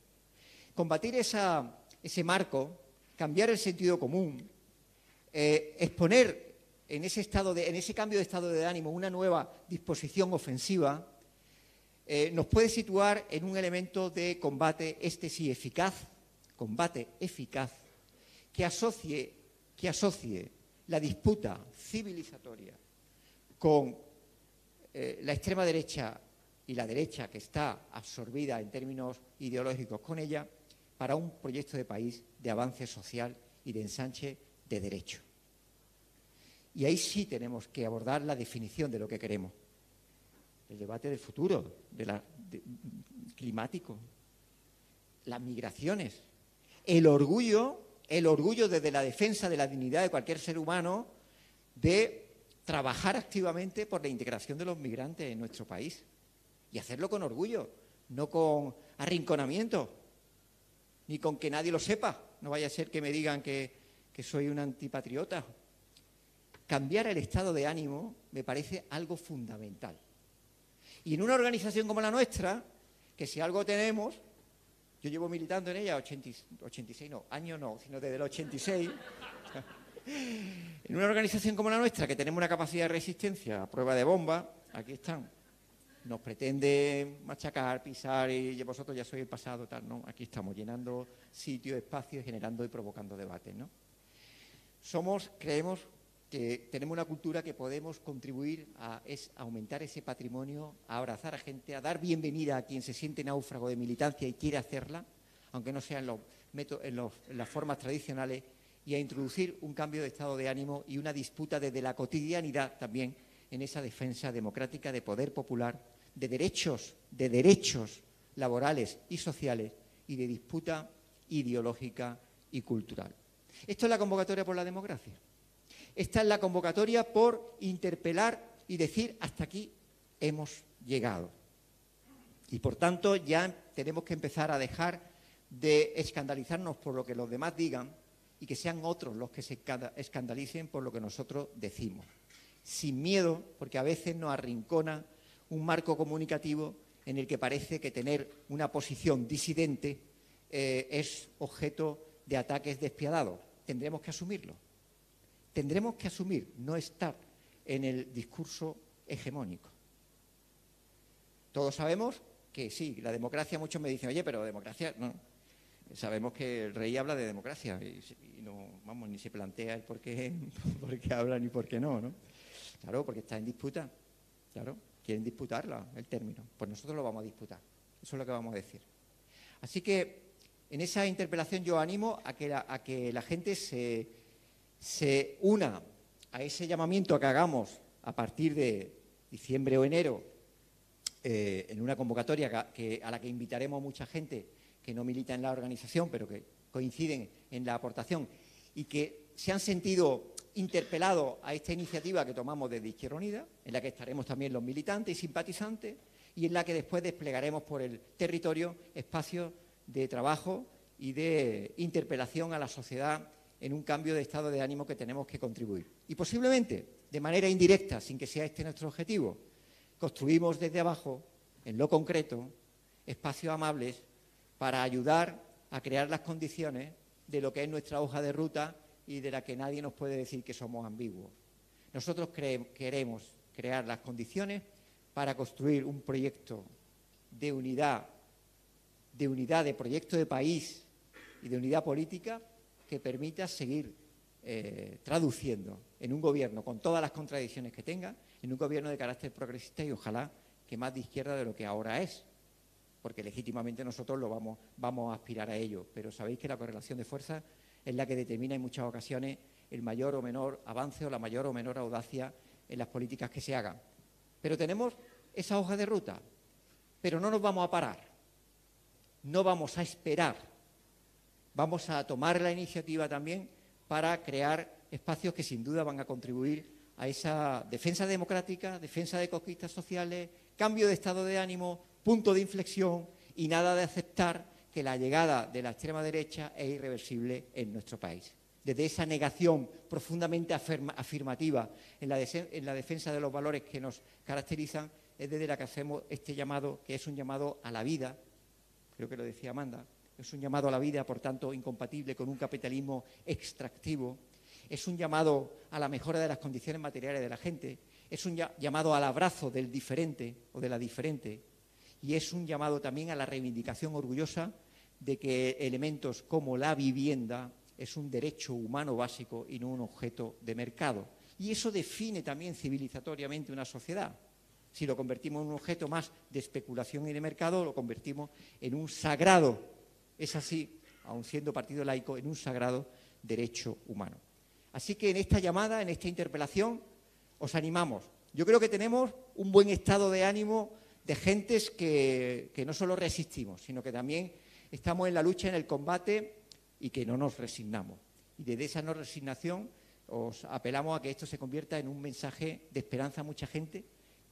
Combatir ese marco, cambiar el sentido común, exponer en ese cambio de estado de ánimo una nueva disposición ofensiva, nos puede situar en un elemento de combate, este sí eficaz, combate eficaz, que asocie la disputa civilizatoria con la extrema derecha y la derecha que está absorbida en términos ideológicos con ella, para un proyecto de país de avance social y de ensanche de derecho. Y ahí sí tenemos que abordar la definición de lo que queremos. El debate del futuro, climático, las migraciones, el orgullo desde la defensa de la dignidad de cualquier ser humano de trabajar activamente por la integración de los migrantes en nuestro país y hacerlo con orgullo, no con arrinconamiento, ni con que nadie lo sepa. No vaya a ser que me digan que soy un antipatriota. Cambiar el estado de ánimo me parece algo fundamental. Y en una organización como la nuestra, que si algo tenemos, yo llevo militando en ella 86, no, años no, sino desde el 86. En una organización como la nuestra, que tenemos una capacidad de resistencia a prueba de bomba, aquí están, nos pretende machacar, pisar y vosotros ya sois el pasado, tal, ¿no? Aquí estamos llenando sitios, espacios, generando y provocando debates, ¿no? Creemos que tenemos una cultura que podemos contribuir a aumentar ese patrimonio, a abrazar a gente, a dar bienvenida a quien se siente náufrago de militancia y quiere hacerla, aunque no sea en las formas tradicionales, y a introducir un cambio de estado de ánimo y una disputa desde la cotidianidad también en esa defensa democrática de poder popular, de derechos laborales y sociales y de disputa ideológica y cultural. Esto es la convocatoria por la democracia. Esta es la convocatoria por interpelar y decir hasta aquí hemos llegado. Y por tanto ya tenemos que empezar a dejar de escandalizarnos por lo que los demás digan y que sean otros los que se escandalicen por lo que nosotros decimos. Sin miedo, porque a veces nos arrincona un marco comunicativo en el que parece que tener una posición disidente es objeto de ataques despiadados. Tendremos que asumirlo. Tendremos que asumir, no estar en el discurso hegemónico. Todos sabemos que sí, la democracia, muchos me dicen, oye, pero democracia, no. Sabemos que el rey habla de democracia y no, vamos, ni se plantea el por qué habla ni por qué no, ¿no? Claro, porque está en disputa, claro, quieren disputarla, el término. Pues nosotros lo vamos a disputar, eso es lo que vamos a decir. Así que en esa interpelación yo animo a que la gente se una a ese llamamiento que hagamos a partir de diciembre o enero en una convocatoria a la que invitaremos a mucha gente que no milita en la organización, pero que coinciden en la aportación y que se han sentido interpelados a esta iniciativa que tomamos desde Izquierda Unida, en la que estaremos también los militantes y simpatizantes y en la que después desplegaremos por el territorio espacios de trabajo y de interpelación a la sociedad en un cambio de estado de ánimo que tenemos que contribuir. Y posiblemente, de manera indirecta, sin que sea este nuestro objetivo, construimos desde abajo, en lo concreto, espacios amables para ayudar a crear las condiciones de lo que es nuestra hoja de ruta y de la que nadie nos puede decir que somos ambiguos. Nosotros queremos crear las condiciones para construir un proyecto de unidad, de proyecto de país y de unidad política que permita seguir traduciendo en un gobierno con todas las contradicciones que tenga, en un gobierno de carácter progresista y ojalá que más de izquierda de lo que ahora es, porque legítimamente nosotros vamos a aspirar a ello, pero sabéis que la correlación de fuerzas es la que determina en muchas ocasiones el mayor o menor avance o la mayor o menor audacia en las políticas que se hagan. Pero tenemos esa hoja de ruta, pero no nos vamos a parar, no vamos a esperar, vamos a tomar la iniciativa también para crear espacios que sin duda van a contribuir a esa defensa democrática, defensa de conquistas sociales, cambio de estado de ánimo, punto de inflexión y nada de aceptar que la llegada de la extrema derecha es irreversible en nuestro país. Desde esa negación profundamente afirmativa en la defensa de los valores que nos caracterizan, es desde la que hacemos este llamado, que es un llamado a la vida, creo que lo decía Amanda, es un llamado a la vida, por tanto, incompatible con un capitalismo extractivo, es un llamado a la mejora de las condiciones materiales de la gente, es un llamado al abrazo del diferente o de la diferente, y es un llamado también a la reivindicación orgullosa de que elementos como la vivienda es un derecho humano básico y no un objeto de mercado. Y eso define también civilizatoriamente una sociedad. Si lo convertimos en un objeto más de especulación y de mercado, lo convertimos en un sagrado, es así, aun siendo partido laico, en un sagrado derecho humano. Así que en esta llamada, en esta interpelación, os animamos. Yo creo que tenemos un buen estado de ánimo de gentes que no solo resistimos, sino que también estamos en la lucha, en el combate y que no nos resignamos. Y desde esa no resignación os apelamos a que esto se convierta en un mensaje de esperanza a mucha gente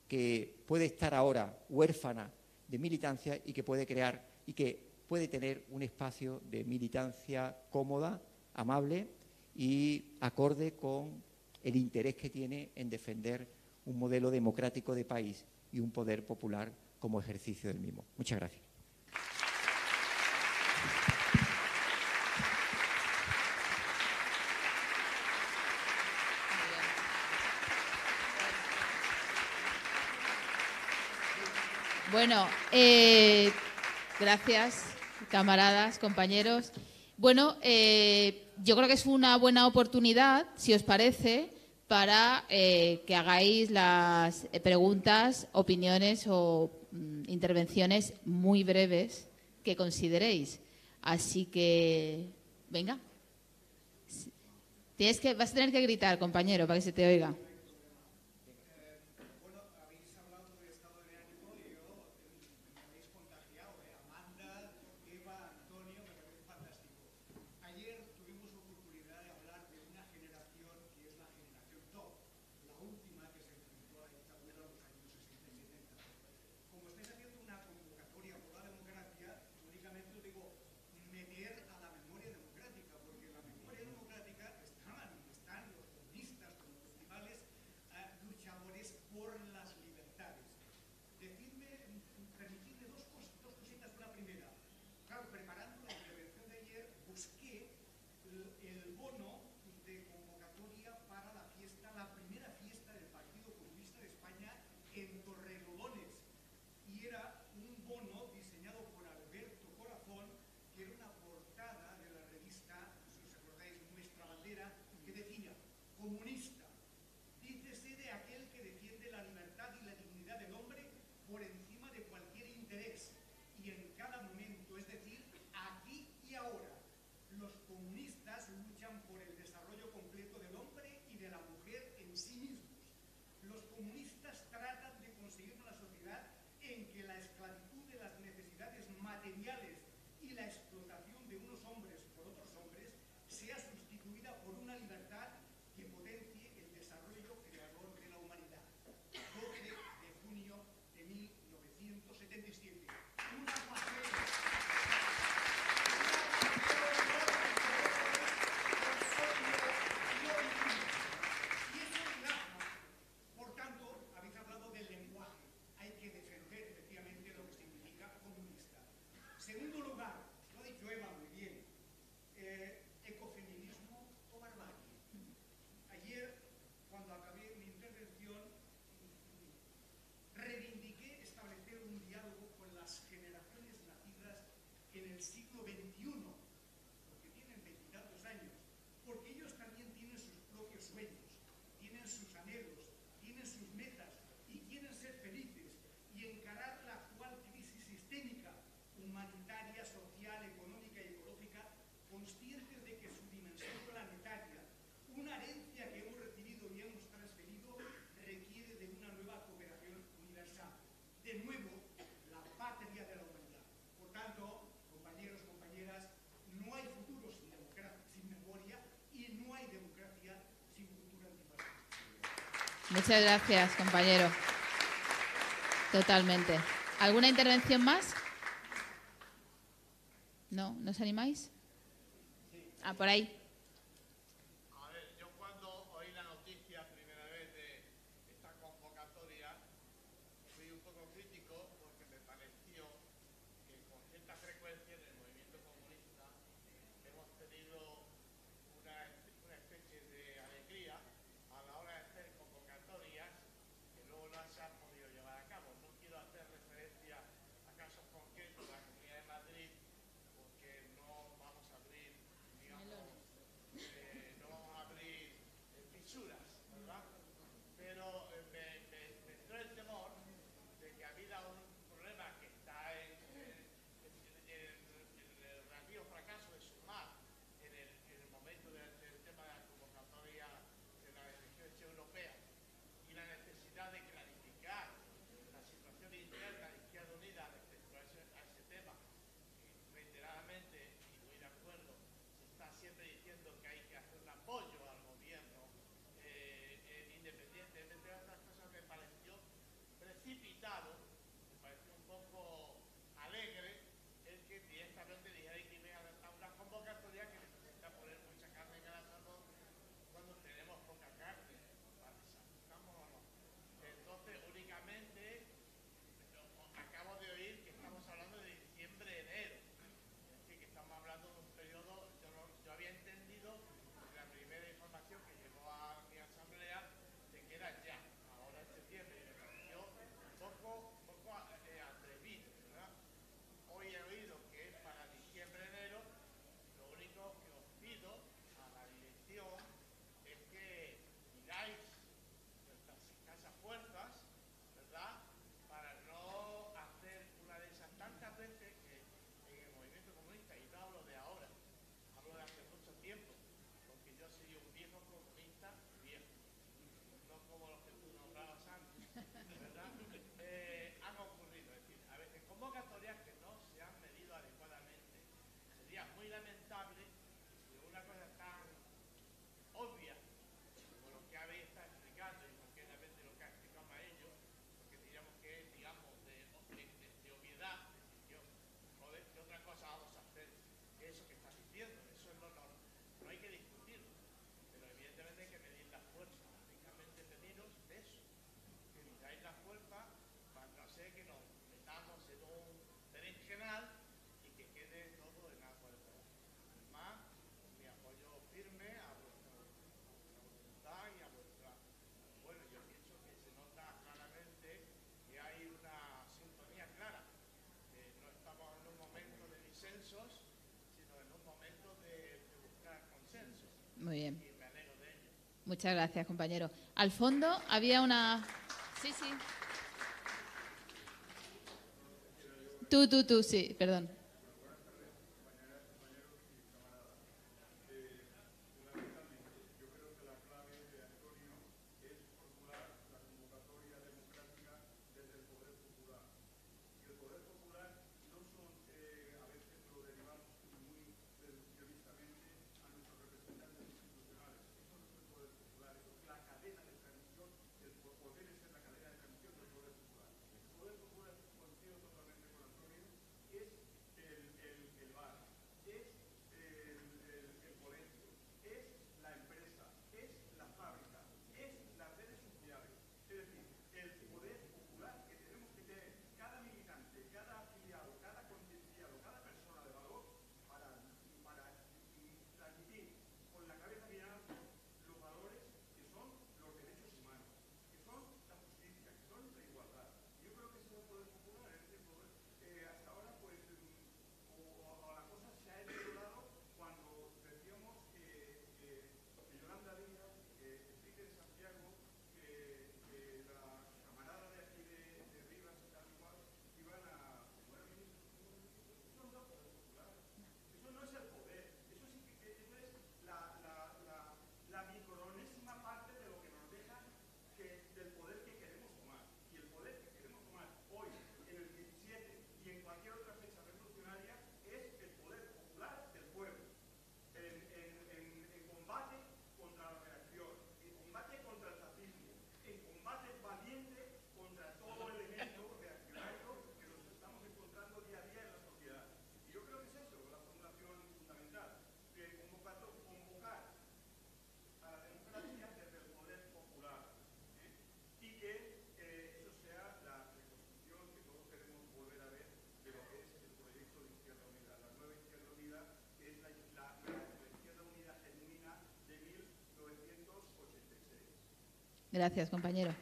que puede estar ahora huérfana de militancia y que puede crear y que puede tener un espacio de militancia cómoda, amable y acorde con el interés que tiene en defender un modelo democrático de país y un poder popular como ejercicio del mismo. Muchas gracias. Bueno, gracias, camaradas, compañeros. Bueno, yo creo que es una buena oportunidad, si os parece, para que hagáis las preguntas, opiniones o intervenciones muy breves que consideréis. Así que, venga. Vas a tener que gritar, compañero, para que se te oiga. Muchas gracias, compañero. Totalmente. ¿Alguna intervención más? ¿No? ¿No os animáis? Ah, por ahí. A ver, yo cuando oí la noticia primera vez de esta convocatoria fui un poco crítico porque me pareció que con cierta frecuencia en el movimiento comunista hemos tenido una especie de alegría a la hora de hacer convocatorias que luego no se han podido llevar a cabo. No quiero hacer referencia a casos concretos de la Comunidad de Madrid porque no vamos a abrir, digamos, no vamos a abrir fisuras, ¿verdad? Pero me entró el temor de que había un problema que está en el relativo fracaso de sumar en el consensos, sino en un momento de buscar consensos. Muy bien. Y me alegro de ello. Muchas gracias, compañero. Al fondo había una... Sí, sí. Tú, sí, perdón. Gracias, compañero.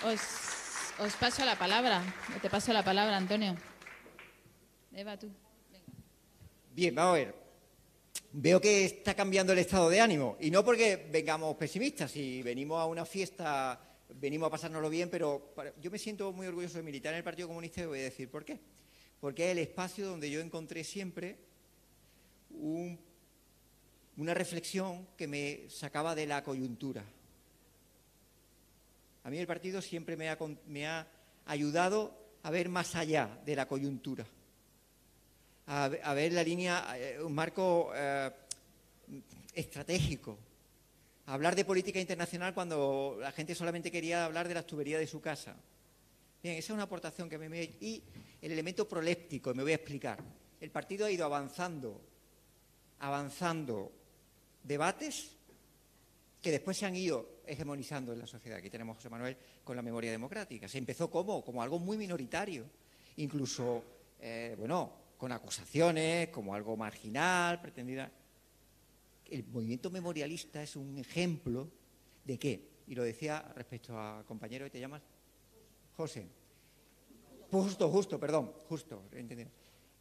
Os paso la palabra. Te paso la palabra, Antonio. Eva, tú. Venga. Bien, vamos a ver. Veo que está cambiando el estado de ánimo. Y no porque vengamos pesimistas. Si venimos a una fiesta, venimos a pasárnoslo bien, pero yo me siento muy orgulloso de militar en el Partido Comunista y voy a decir por qué. Porque es el espacio donde yo encontré siempre una reflexión que me sacaba de la coyuntura. A mí el partido siempre me ha ayudado a ver más allá de la coyuntura, a ver la línea, un marco estratégico, a hablar de política internacional cuando la gente solamente quería hablar de las tuberías de su casa. Bien, esa es una aportación que me... Y el elemento proléptico, me voy a explicar. El partido ha ido avanzando debates que después se han ido hegemonizando en la sociedad. Aquí tenemos a José Manuel con la memoria democrática. Se empezó como algo muy minoritario, incluso, con acusaciones, como algo marginal, pretendida. El movimiento memorialista es un ejemplo de qué, y lo decía respecto a compañero, ¿te llamas? José. Justo, entendido.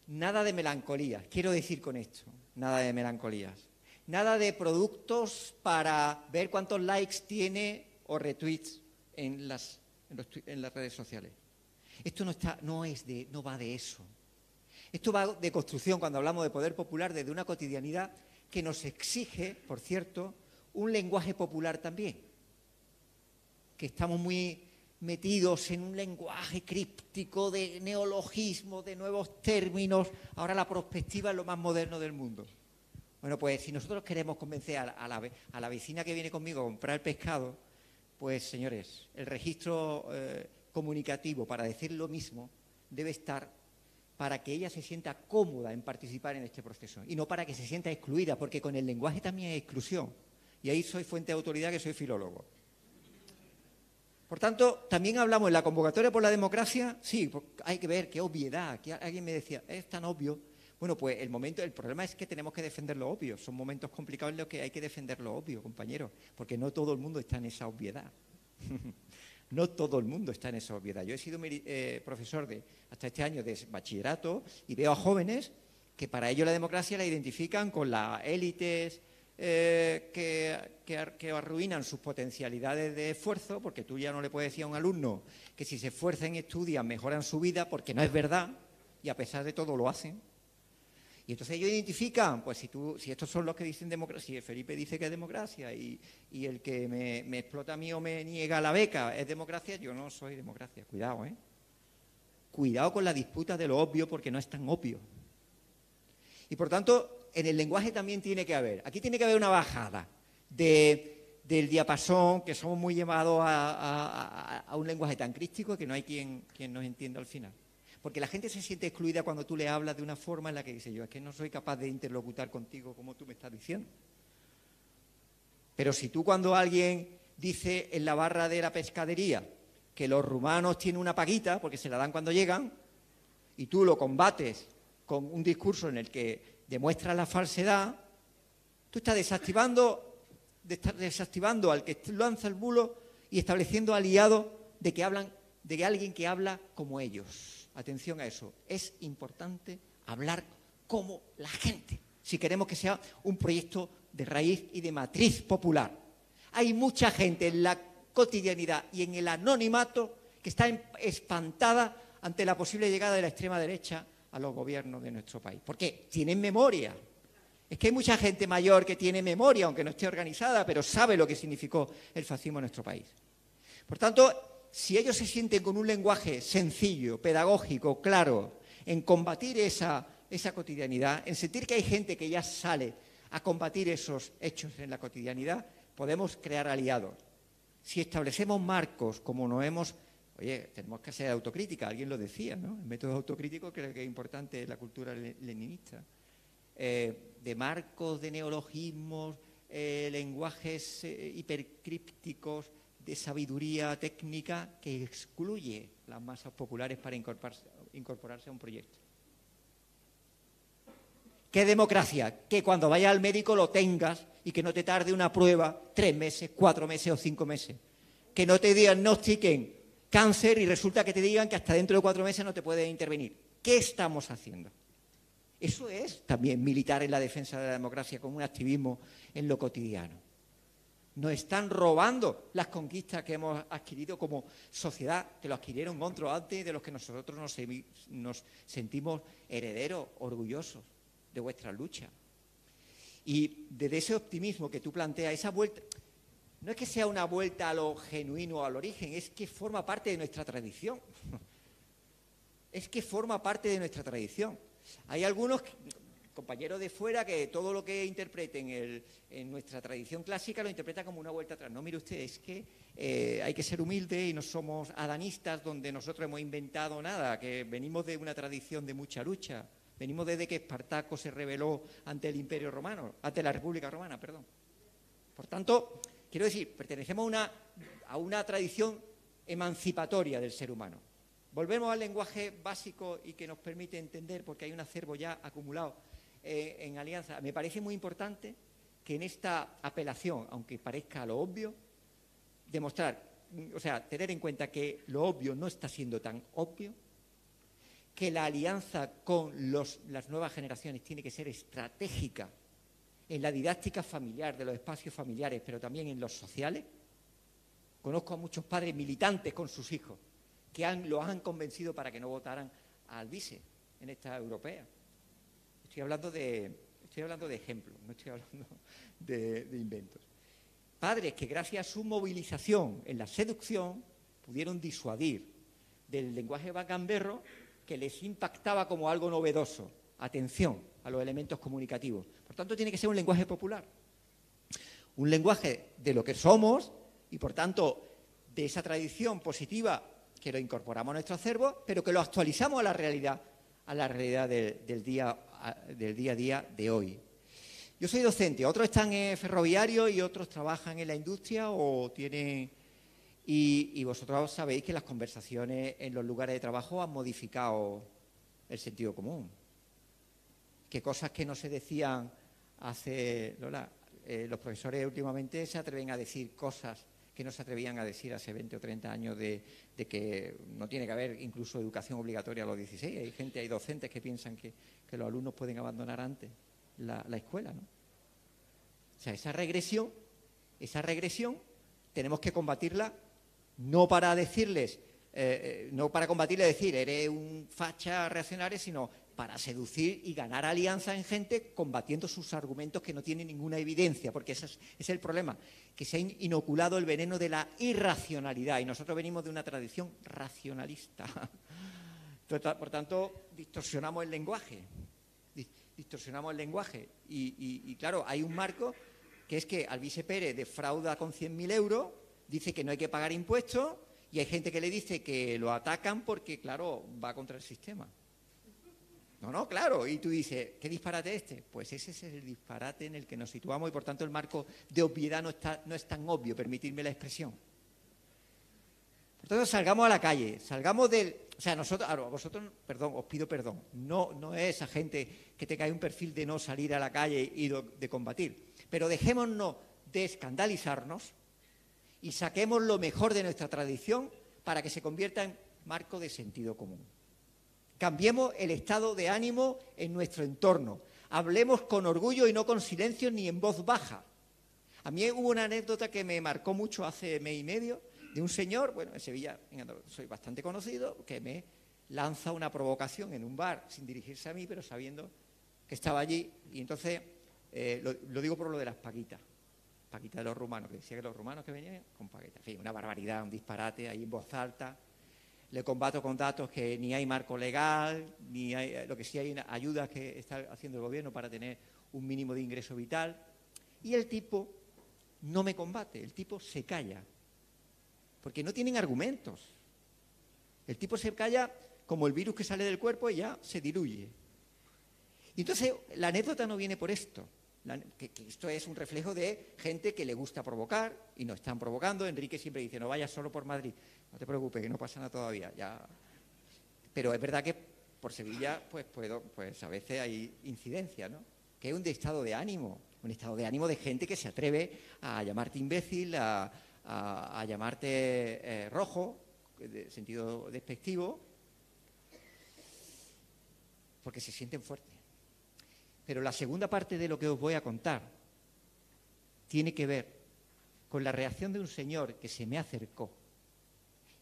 Nada de melancolía, quiero decir con esto, nada de melancolías. Nada de productos para ver cuántos likes tiene o retweets en las redes sociales. Esto no va de eso. Esto va de construcción, cuando hablamos de poder popular, desde una cotidianidad que nos exige, por cierto, un lenguaje popular también. Que estamos muy metidos en un lenguaje críptico de neologismos, de nuevos términos. Ahora la prospectiva es lo más moderno del mundo. Bueno, pues si nosotros queremos convencer a la vecina que viene conmigo a comprar el pescado, pues señores, el registro comunicativo para decir lo mismo debe estar para que ella se sienta cómoda en participar en este proceso y no para que se sienta excluida, porque con el lenguaje también hay exclusión. Y ahí soy fuente de autoridad, que soy filólogo. Por tanto, también hablamos en la convocatoria por la democracia, sí, hay que ver qué obviedad, que alguien me decía, es tan obvio. Bueno, pues el problema es que tenemos que defender lo obvio. Son momentos complicados en los que hay que defender lo obvio, compañeros, porque no todo el mundo está en esa obviedad. No todo el mundo está en esa obviedad. Yo he sido profesor hasta este año de bachillerato y veo a jóvenes que para ellos la democracia la identifican con las élites que arruinan sus potencialidades de esfuerzo, porque tú ya no le puedes decir a un alumno que si se esfuerzan y estudian mejoran su vida, porque no es verdad, y a pesar de todo lo hacen. Y entonces ellos identifican, pues si estos son los que dicen democracia, si Felipe dice que es democracia y el que me explota a mí o me niega la beca es democracia, yo no soy democracia. Cuidado, ¿eh? Cuidado con la disputa de lo obvio, porque no es tan obvio. Y por tanto, en el lenguaje también tiene que haber, aquí tiene que haber una bajada del diapasón, que somos muy llevados a un lenguaje tan críptico que no hay quien nos entienda al final. Porque la gente se siente excluida cuando tú le hablas de una forma en la que dice yo, es que no soy capaz de interlocutar contigo como tú me estás diciendo. Pero si tú cuando alguien dice en la barra de la pescadería que los rumanos tienen una paguita porque se la dan cuando llegan, y tú lo combates con un discurso en el que demuestras la falsedad, tú estás desactivando al que lanza el bulo y estableciendo aliados de alguien que habla como ellos. Atención a eso, es importante hablar como la gente, si queremos que sea un proyecto de raíz y de matriz popular. Hay mucha gente en la cotidianidad y en el anonimato que está espantada ante la posible llegada de la extrema derecha a los gobiernos de nuestro país. ¿Por qué? Tienen memoria. Es que hay mucha gente mayor que tiene memoria, aunque no esté organizada, pero sabe lo que significó el fascismo en nuestro país. Por tanto, si ellos se sienten con un lenguaje sencillo, pedagógico, claro, en combatir esa cotidianidad, en sentir que hay gente que ya sale a combatir esos hechos en la cotidianidad, podemos crear aliados. Si establecemos marcos como nos hemos... Oye, tenemos que hacer autocrítica, alguien lo decía, ¿no? El método autocrítico creo que es importante en la cultura leninista. De marcos, de neologismos, lenguajes hipercrípticos, de sabiduría técnica que excluye las masas populares para incorporarse a un proyecto. ¿Qué democracia? Que cuando vayas al médico lo tengas y que no te tarde una prueba 3 meses, 4 meses o 5 meses. Que no te diagnostiquen cáncer y resulta que te digan que hasta dentro de 4 meses no te pueden intervenir. ¿Qué estamos haciendo? Eso es también militar en la defensa de la democracia, con un activismo en lo cotidiano. Nos están robando las conquistas que hemos adquirido como sociedad, que lo adquirieron otros antes, de los que nosotros nos sentimos herederos, orgullosos de vuestra lucha. Y desde ese optimismo que tú planteas, esa vuelta, no es que sea una vuelta a lo genuino, al origen, es que forma parte de nuestra tradición. Es que forma parte de nuestra tradición. Hay algunos compañeros de fuera que todo lo que interpreten en nuestra tradición clásica lo interpretan como una vuelta atrás. No, mire usted, es que hay que ser humilde y no somos adanistas donde nosotros hemos inventado nada, que venimos de una tradición de mucha lucha. Venimos desde que Espartaco se rebeló ante el Imperio Romano, ante la República Romana, perdón. Por tanto, quiero decir, pertenecemos a una tradición emancipatoria del ser humano. Volvemos al lenguaje básico y que nos permite entender, porque hay un acervo ya acumulado en Alianza. Me parece muy importante que en esta apelación, aunque parezca lo obvio, tener en cuenta que lo obvio no está siendo tan obvio, que la alianza con las nuevas generaciones tiene que ser estratégica en la didáctica familiar, de los espacios familiares, pero también en los sociales. Conozco a muchos padres militantes con sus hijos que los han convencido para que no votaran al vice en esta europea. Estoy hablando de ejemplos, no estoy hablando de inventos. Padres que gracias a su movilización en la seducción pudieron disuadir del lenguaje gamberro que les impactaba como algo novedoso. Atención a los elementos comunicativos. Por tanto, tiene que ser un lenguaje popular. Un lenguaje de lo que somos y, por tanto, de esa tradición positiva que lo incorporamos a nuestro acervo, pero que lo actualizamos a la realidad del día a día de hoy. Yo soy docente, otros están en ferroviario y otros trabajan en la industria o tienen... Y vosotros sabéis que las conversaciones en los lugares de trabajo han modificado el sentido común. Que cosas que no se decían hace... Lola, los profesores últimamente se atreven a decir cosas que que no se atrevían a decir hace 20 o 30 años de que no tiene que haber incluso educación obligatoria a los 16. Hay docentes que piensan que los alumnos pueden abandonar antes la escuela, ¿no? O sea, esa regresión tenemos que combatirla, no para decirles, no para combatirle decir eres un facha reaccionario, sino para seducir y ganar alianza en gente combatiendo sus argumentos que no tienen ninguna evidencia, porque ese es el problema, que se ha inoculado el veneno de la irracionalidad y nosotros venimos de una tradición racionalista. Por tanto, distorsionamos el lenguaje y claro, hay un marco que es que Alvise Pérez defrauda con 100.000 euros, dice que no hay que pagar impuestos y hay gente que le dice que lo atacan porque, claro, va contra el sistema. No, claro, y tú dices, ¿qué disparate es este? Pues ese es el disparate en el que nos situamos y por tanto el marco de obviedad no es tan obvio, permitidme la expresión. Por tanto, salgamos a la calle, salgamos del... O sea, nosotros, a vosotros, perdón, os pido perdón, no es esa gente que tenga un perfil de no salir a la calle y de combatir, pero dejémonos de escandalizarnos y saquemos lo mejor de nuestra tradición para que se convierta en marco de sentido común. Cambiemos el estado de ánimo en nuestro entorno. Hablemos con orgullo y no con silencio ni en voz baja. A mí hubo una anécdota que me marcó mucho hace mes y medio de un señor, bueno, en Sevilla soy bastante conocido, que me lanza una provocación en un bar sin dirigirse a mí, pero sabiendo que estaba allí. Y entonces, lo digo por lo de las paquitas de los rumanos, que decía que los rumanos que venían con paquitas. En fin, una barbaridad, un disparate ahí en voz alta. Le combato con datos que ni hay marco legal, ni hay, lo que sí hay ayudas que está haciendo el gobierno para tener un mínimo de ingreso vital. Y el tipo no me combate, el tipo se calla, porque no tienen argumentos. El tipo se calla como el virus que sale del cuerpo y ya se diluye. Y entonces la anécdota no viene por esto, que esto es un reflejo de gente que le gusta provocar y nos están provocando. Enrique siempre dice, no vayas solo por Madrid. No te preocupes, que no pasa nada todavía. Ya. Pero es verdad que por Sevilla pues a veces hay incidencia, ¿no? Que es un estado de ánimo de gente que se atreve a llamarte imbécil, a llamarte rojo, de sentido despectivo, porque se sienten fuertes. Pero la segunda parte de lo que os voy a contar tiene que ver con la reacción de un señor que se me acercó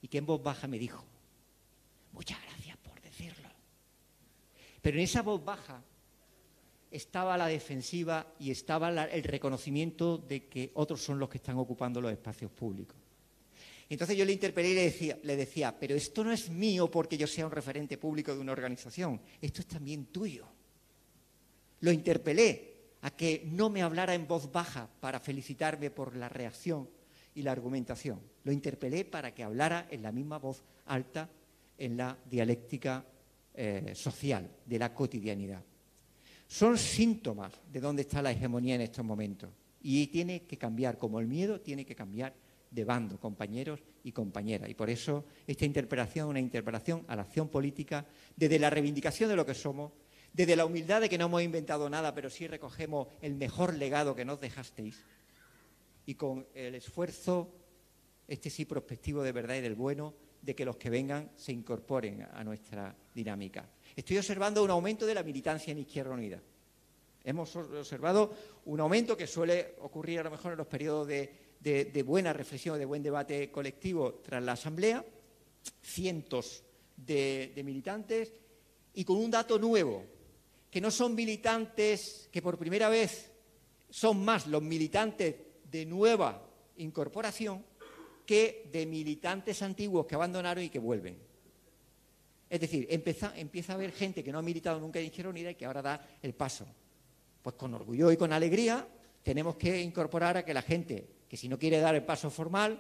y que en voz baja me dijo, muchas gracias por decirlo. Pero en esa voz baja estaba la defensiva y estaba el reconocimiento de que otros son los que están ocupando los espacios públicos. Entonces yo le interpelé y le decía, pero esto no es mío porque yo sea un referente público de una organización, esto es también tuyo. Lo interpelé a que no me hablara en voz baja para felicitarme por la reacción y la argumentación. Lo interpelé para que hablara en la misma voz alta en la dialéctica social, de la cotidianidad. Son síntomas de dónde está la hegemonía en estos momentos y tiene que cambiar, como el miedo tiene que cambiar de bando, compañeros y compañeras. Y por eso esta interpelación es una interpelación a la acción política desde la reivindicación de lo que somos, desde la humildad de que no hemos inventado nada, pero sí recogemos el mejor legado que nos dejasteis y con el esfuerzo, este sí prospectivo de verdad y del bueno, de que los que vengan se incorporen a nuestra dinámica. Estoy observando un aumento de la militancia en Izquierda Unida. Hemos observado un aumento que suele ocurrir a lo mejor en los periodos de buena reflexión, de buen debate colectivo tras la asamblea, cientos de militantes y con un dato nuevo, que no son militantes que por primera vez son más los militantes de nueva incorporación que de militantes antiguos que abandonaron y que vuelven. Es decir, empieza a haber gente que no ha militado nunca en Izquierda Unida y que ahora da el paso. Pues con orgullo y con alegría tenemos que incorporar a que la gente que si no quiere dar el paso formal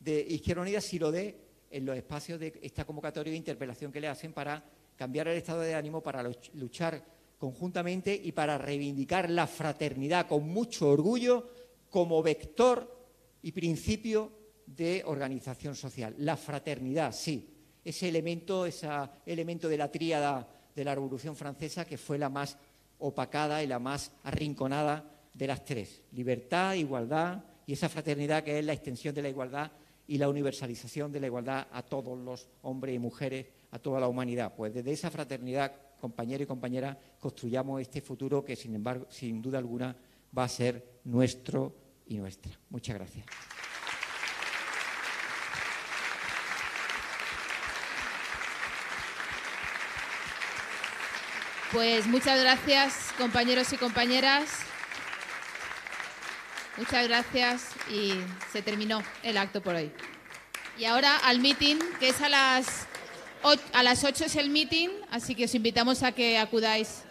de Izquierda Unida, sí lo dé en los espacios de esta convocatoria de interpelación que le hacen para cambiar el estado de ánimo, para luchar conjuntamente y para reivindicar la fraternidad con mucho orgullo como vector y principio de organización social. La fraternidad, sí, ese elemento de la tríada de la Revolución Francesa que fue la más opacada y la más arrinconada de las tres: libertad, igualdad y esa fraternidad que es la extensión de la igualdad y la universalización de la igualdad a todos los hombres y mujeres, a toda la humanidad. Pues desde esa fraternidad, compañeros y compañeras, construyamos este futuro que, sin embargo, sin duda alguna, va a ser nuestro y nuestra. Muchas gracias. Pues muchas gracias, compañeros y compañeras. Muchas gracias y se terminó el acto por hoy. Y ahora al meeting, que es a las 8 es el meeting, así que os invitamos a que acudáis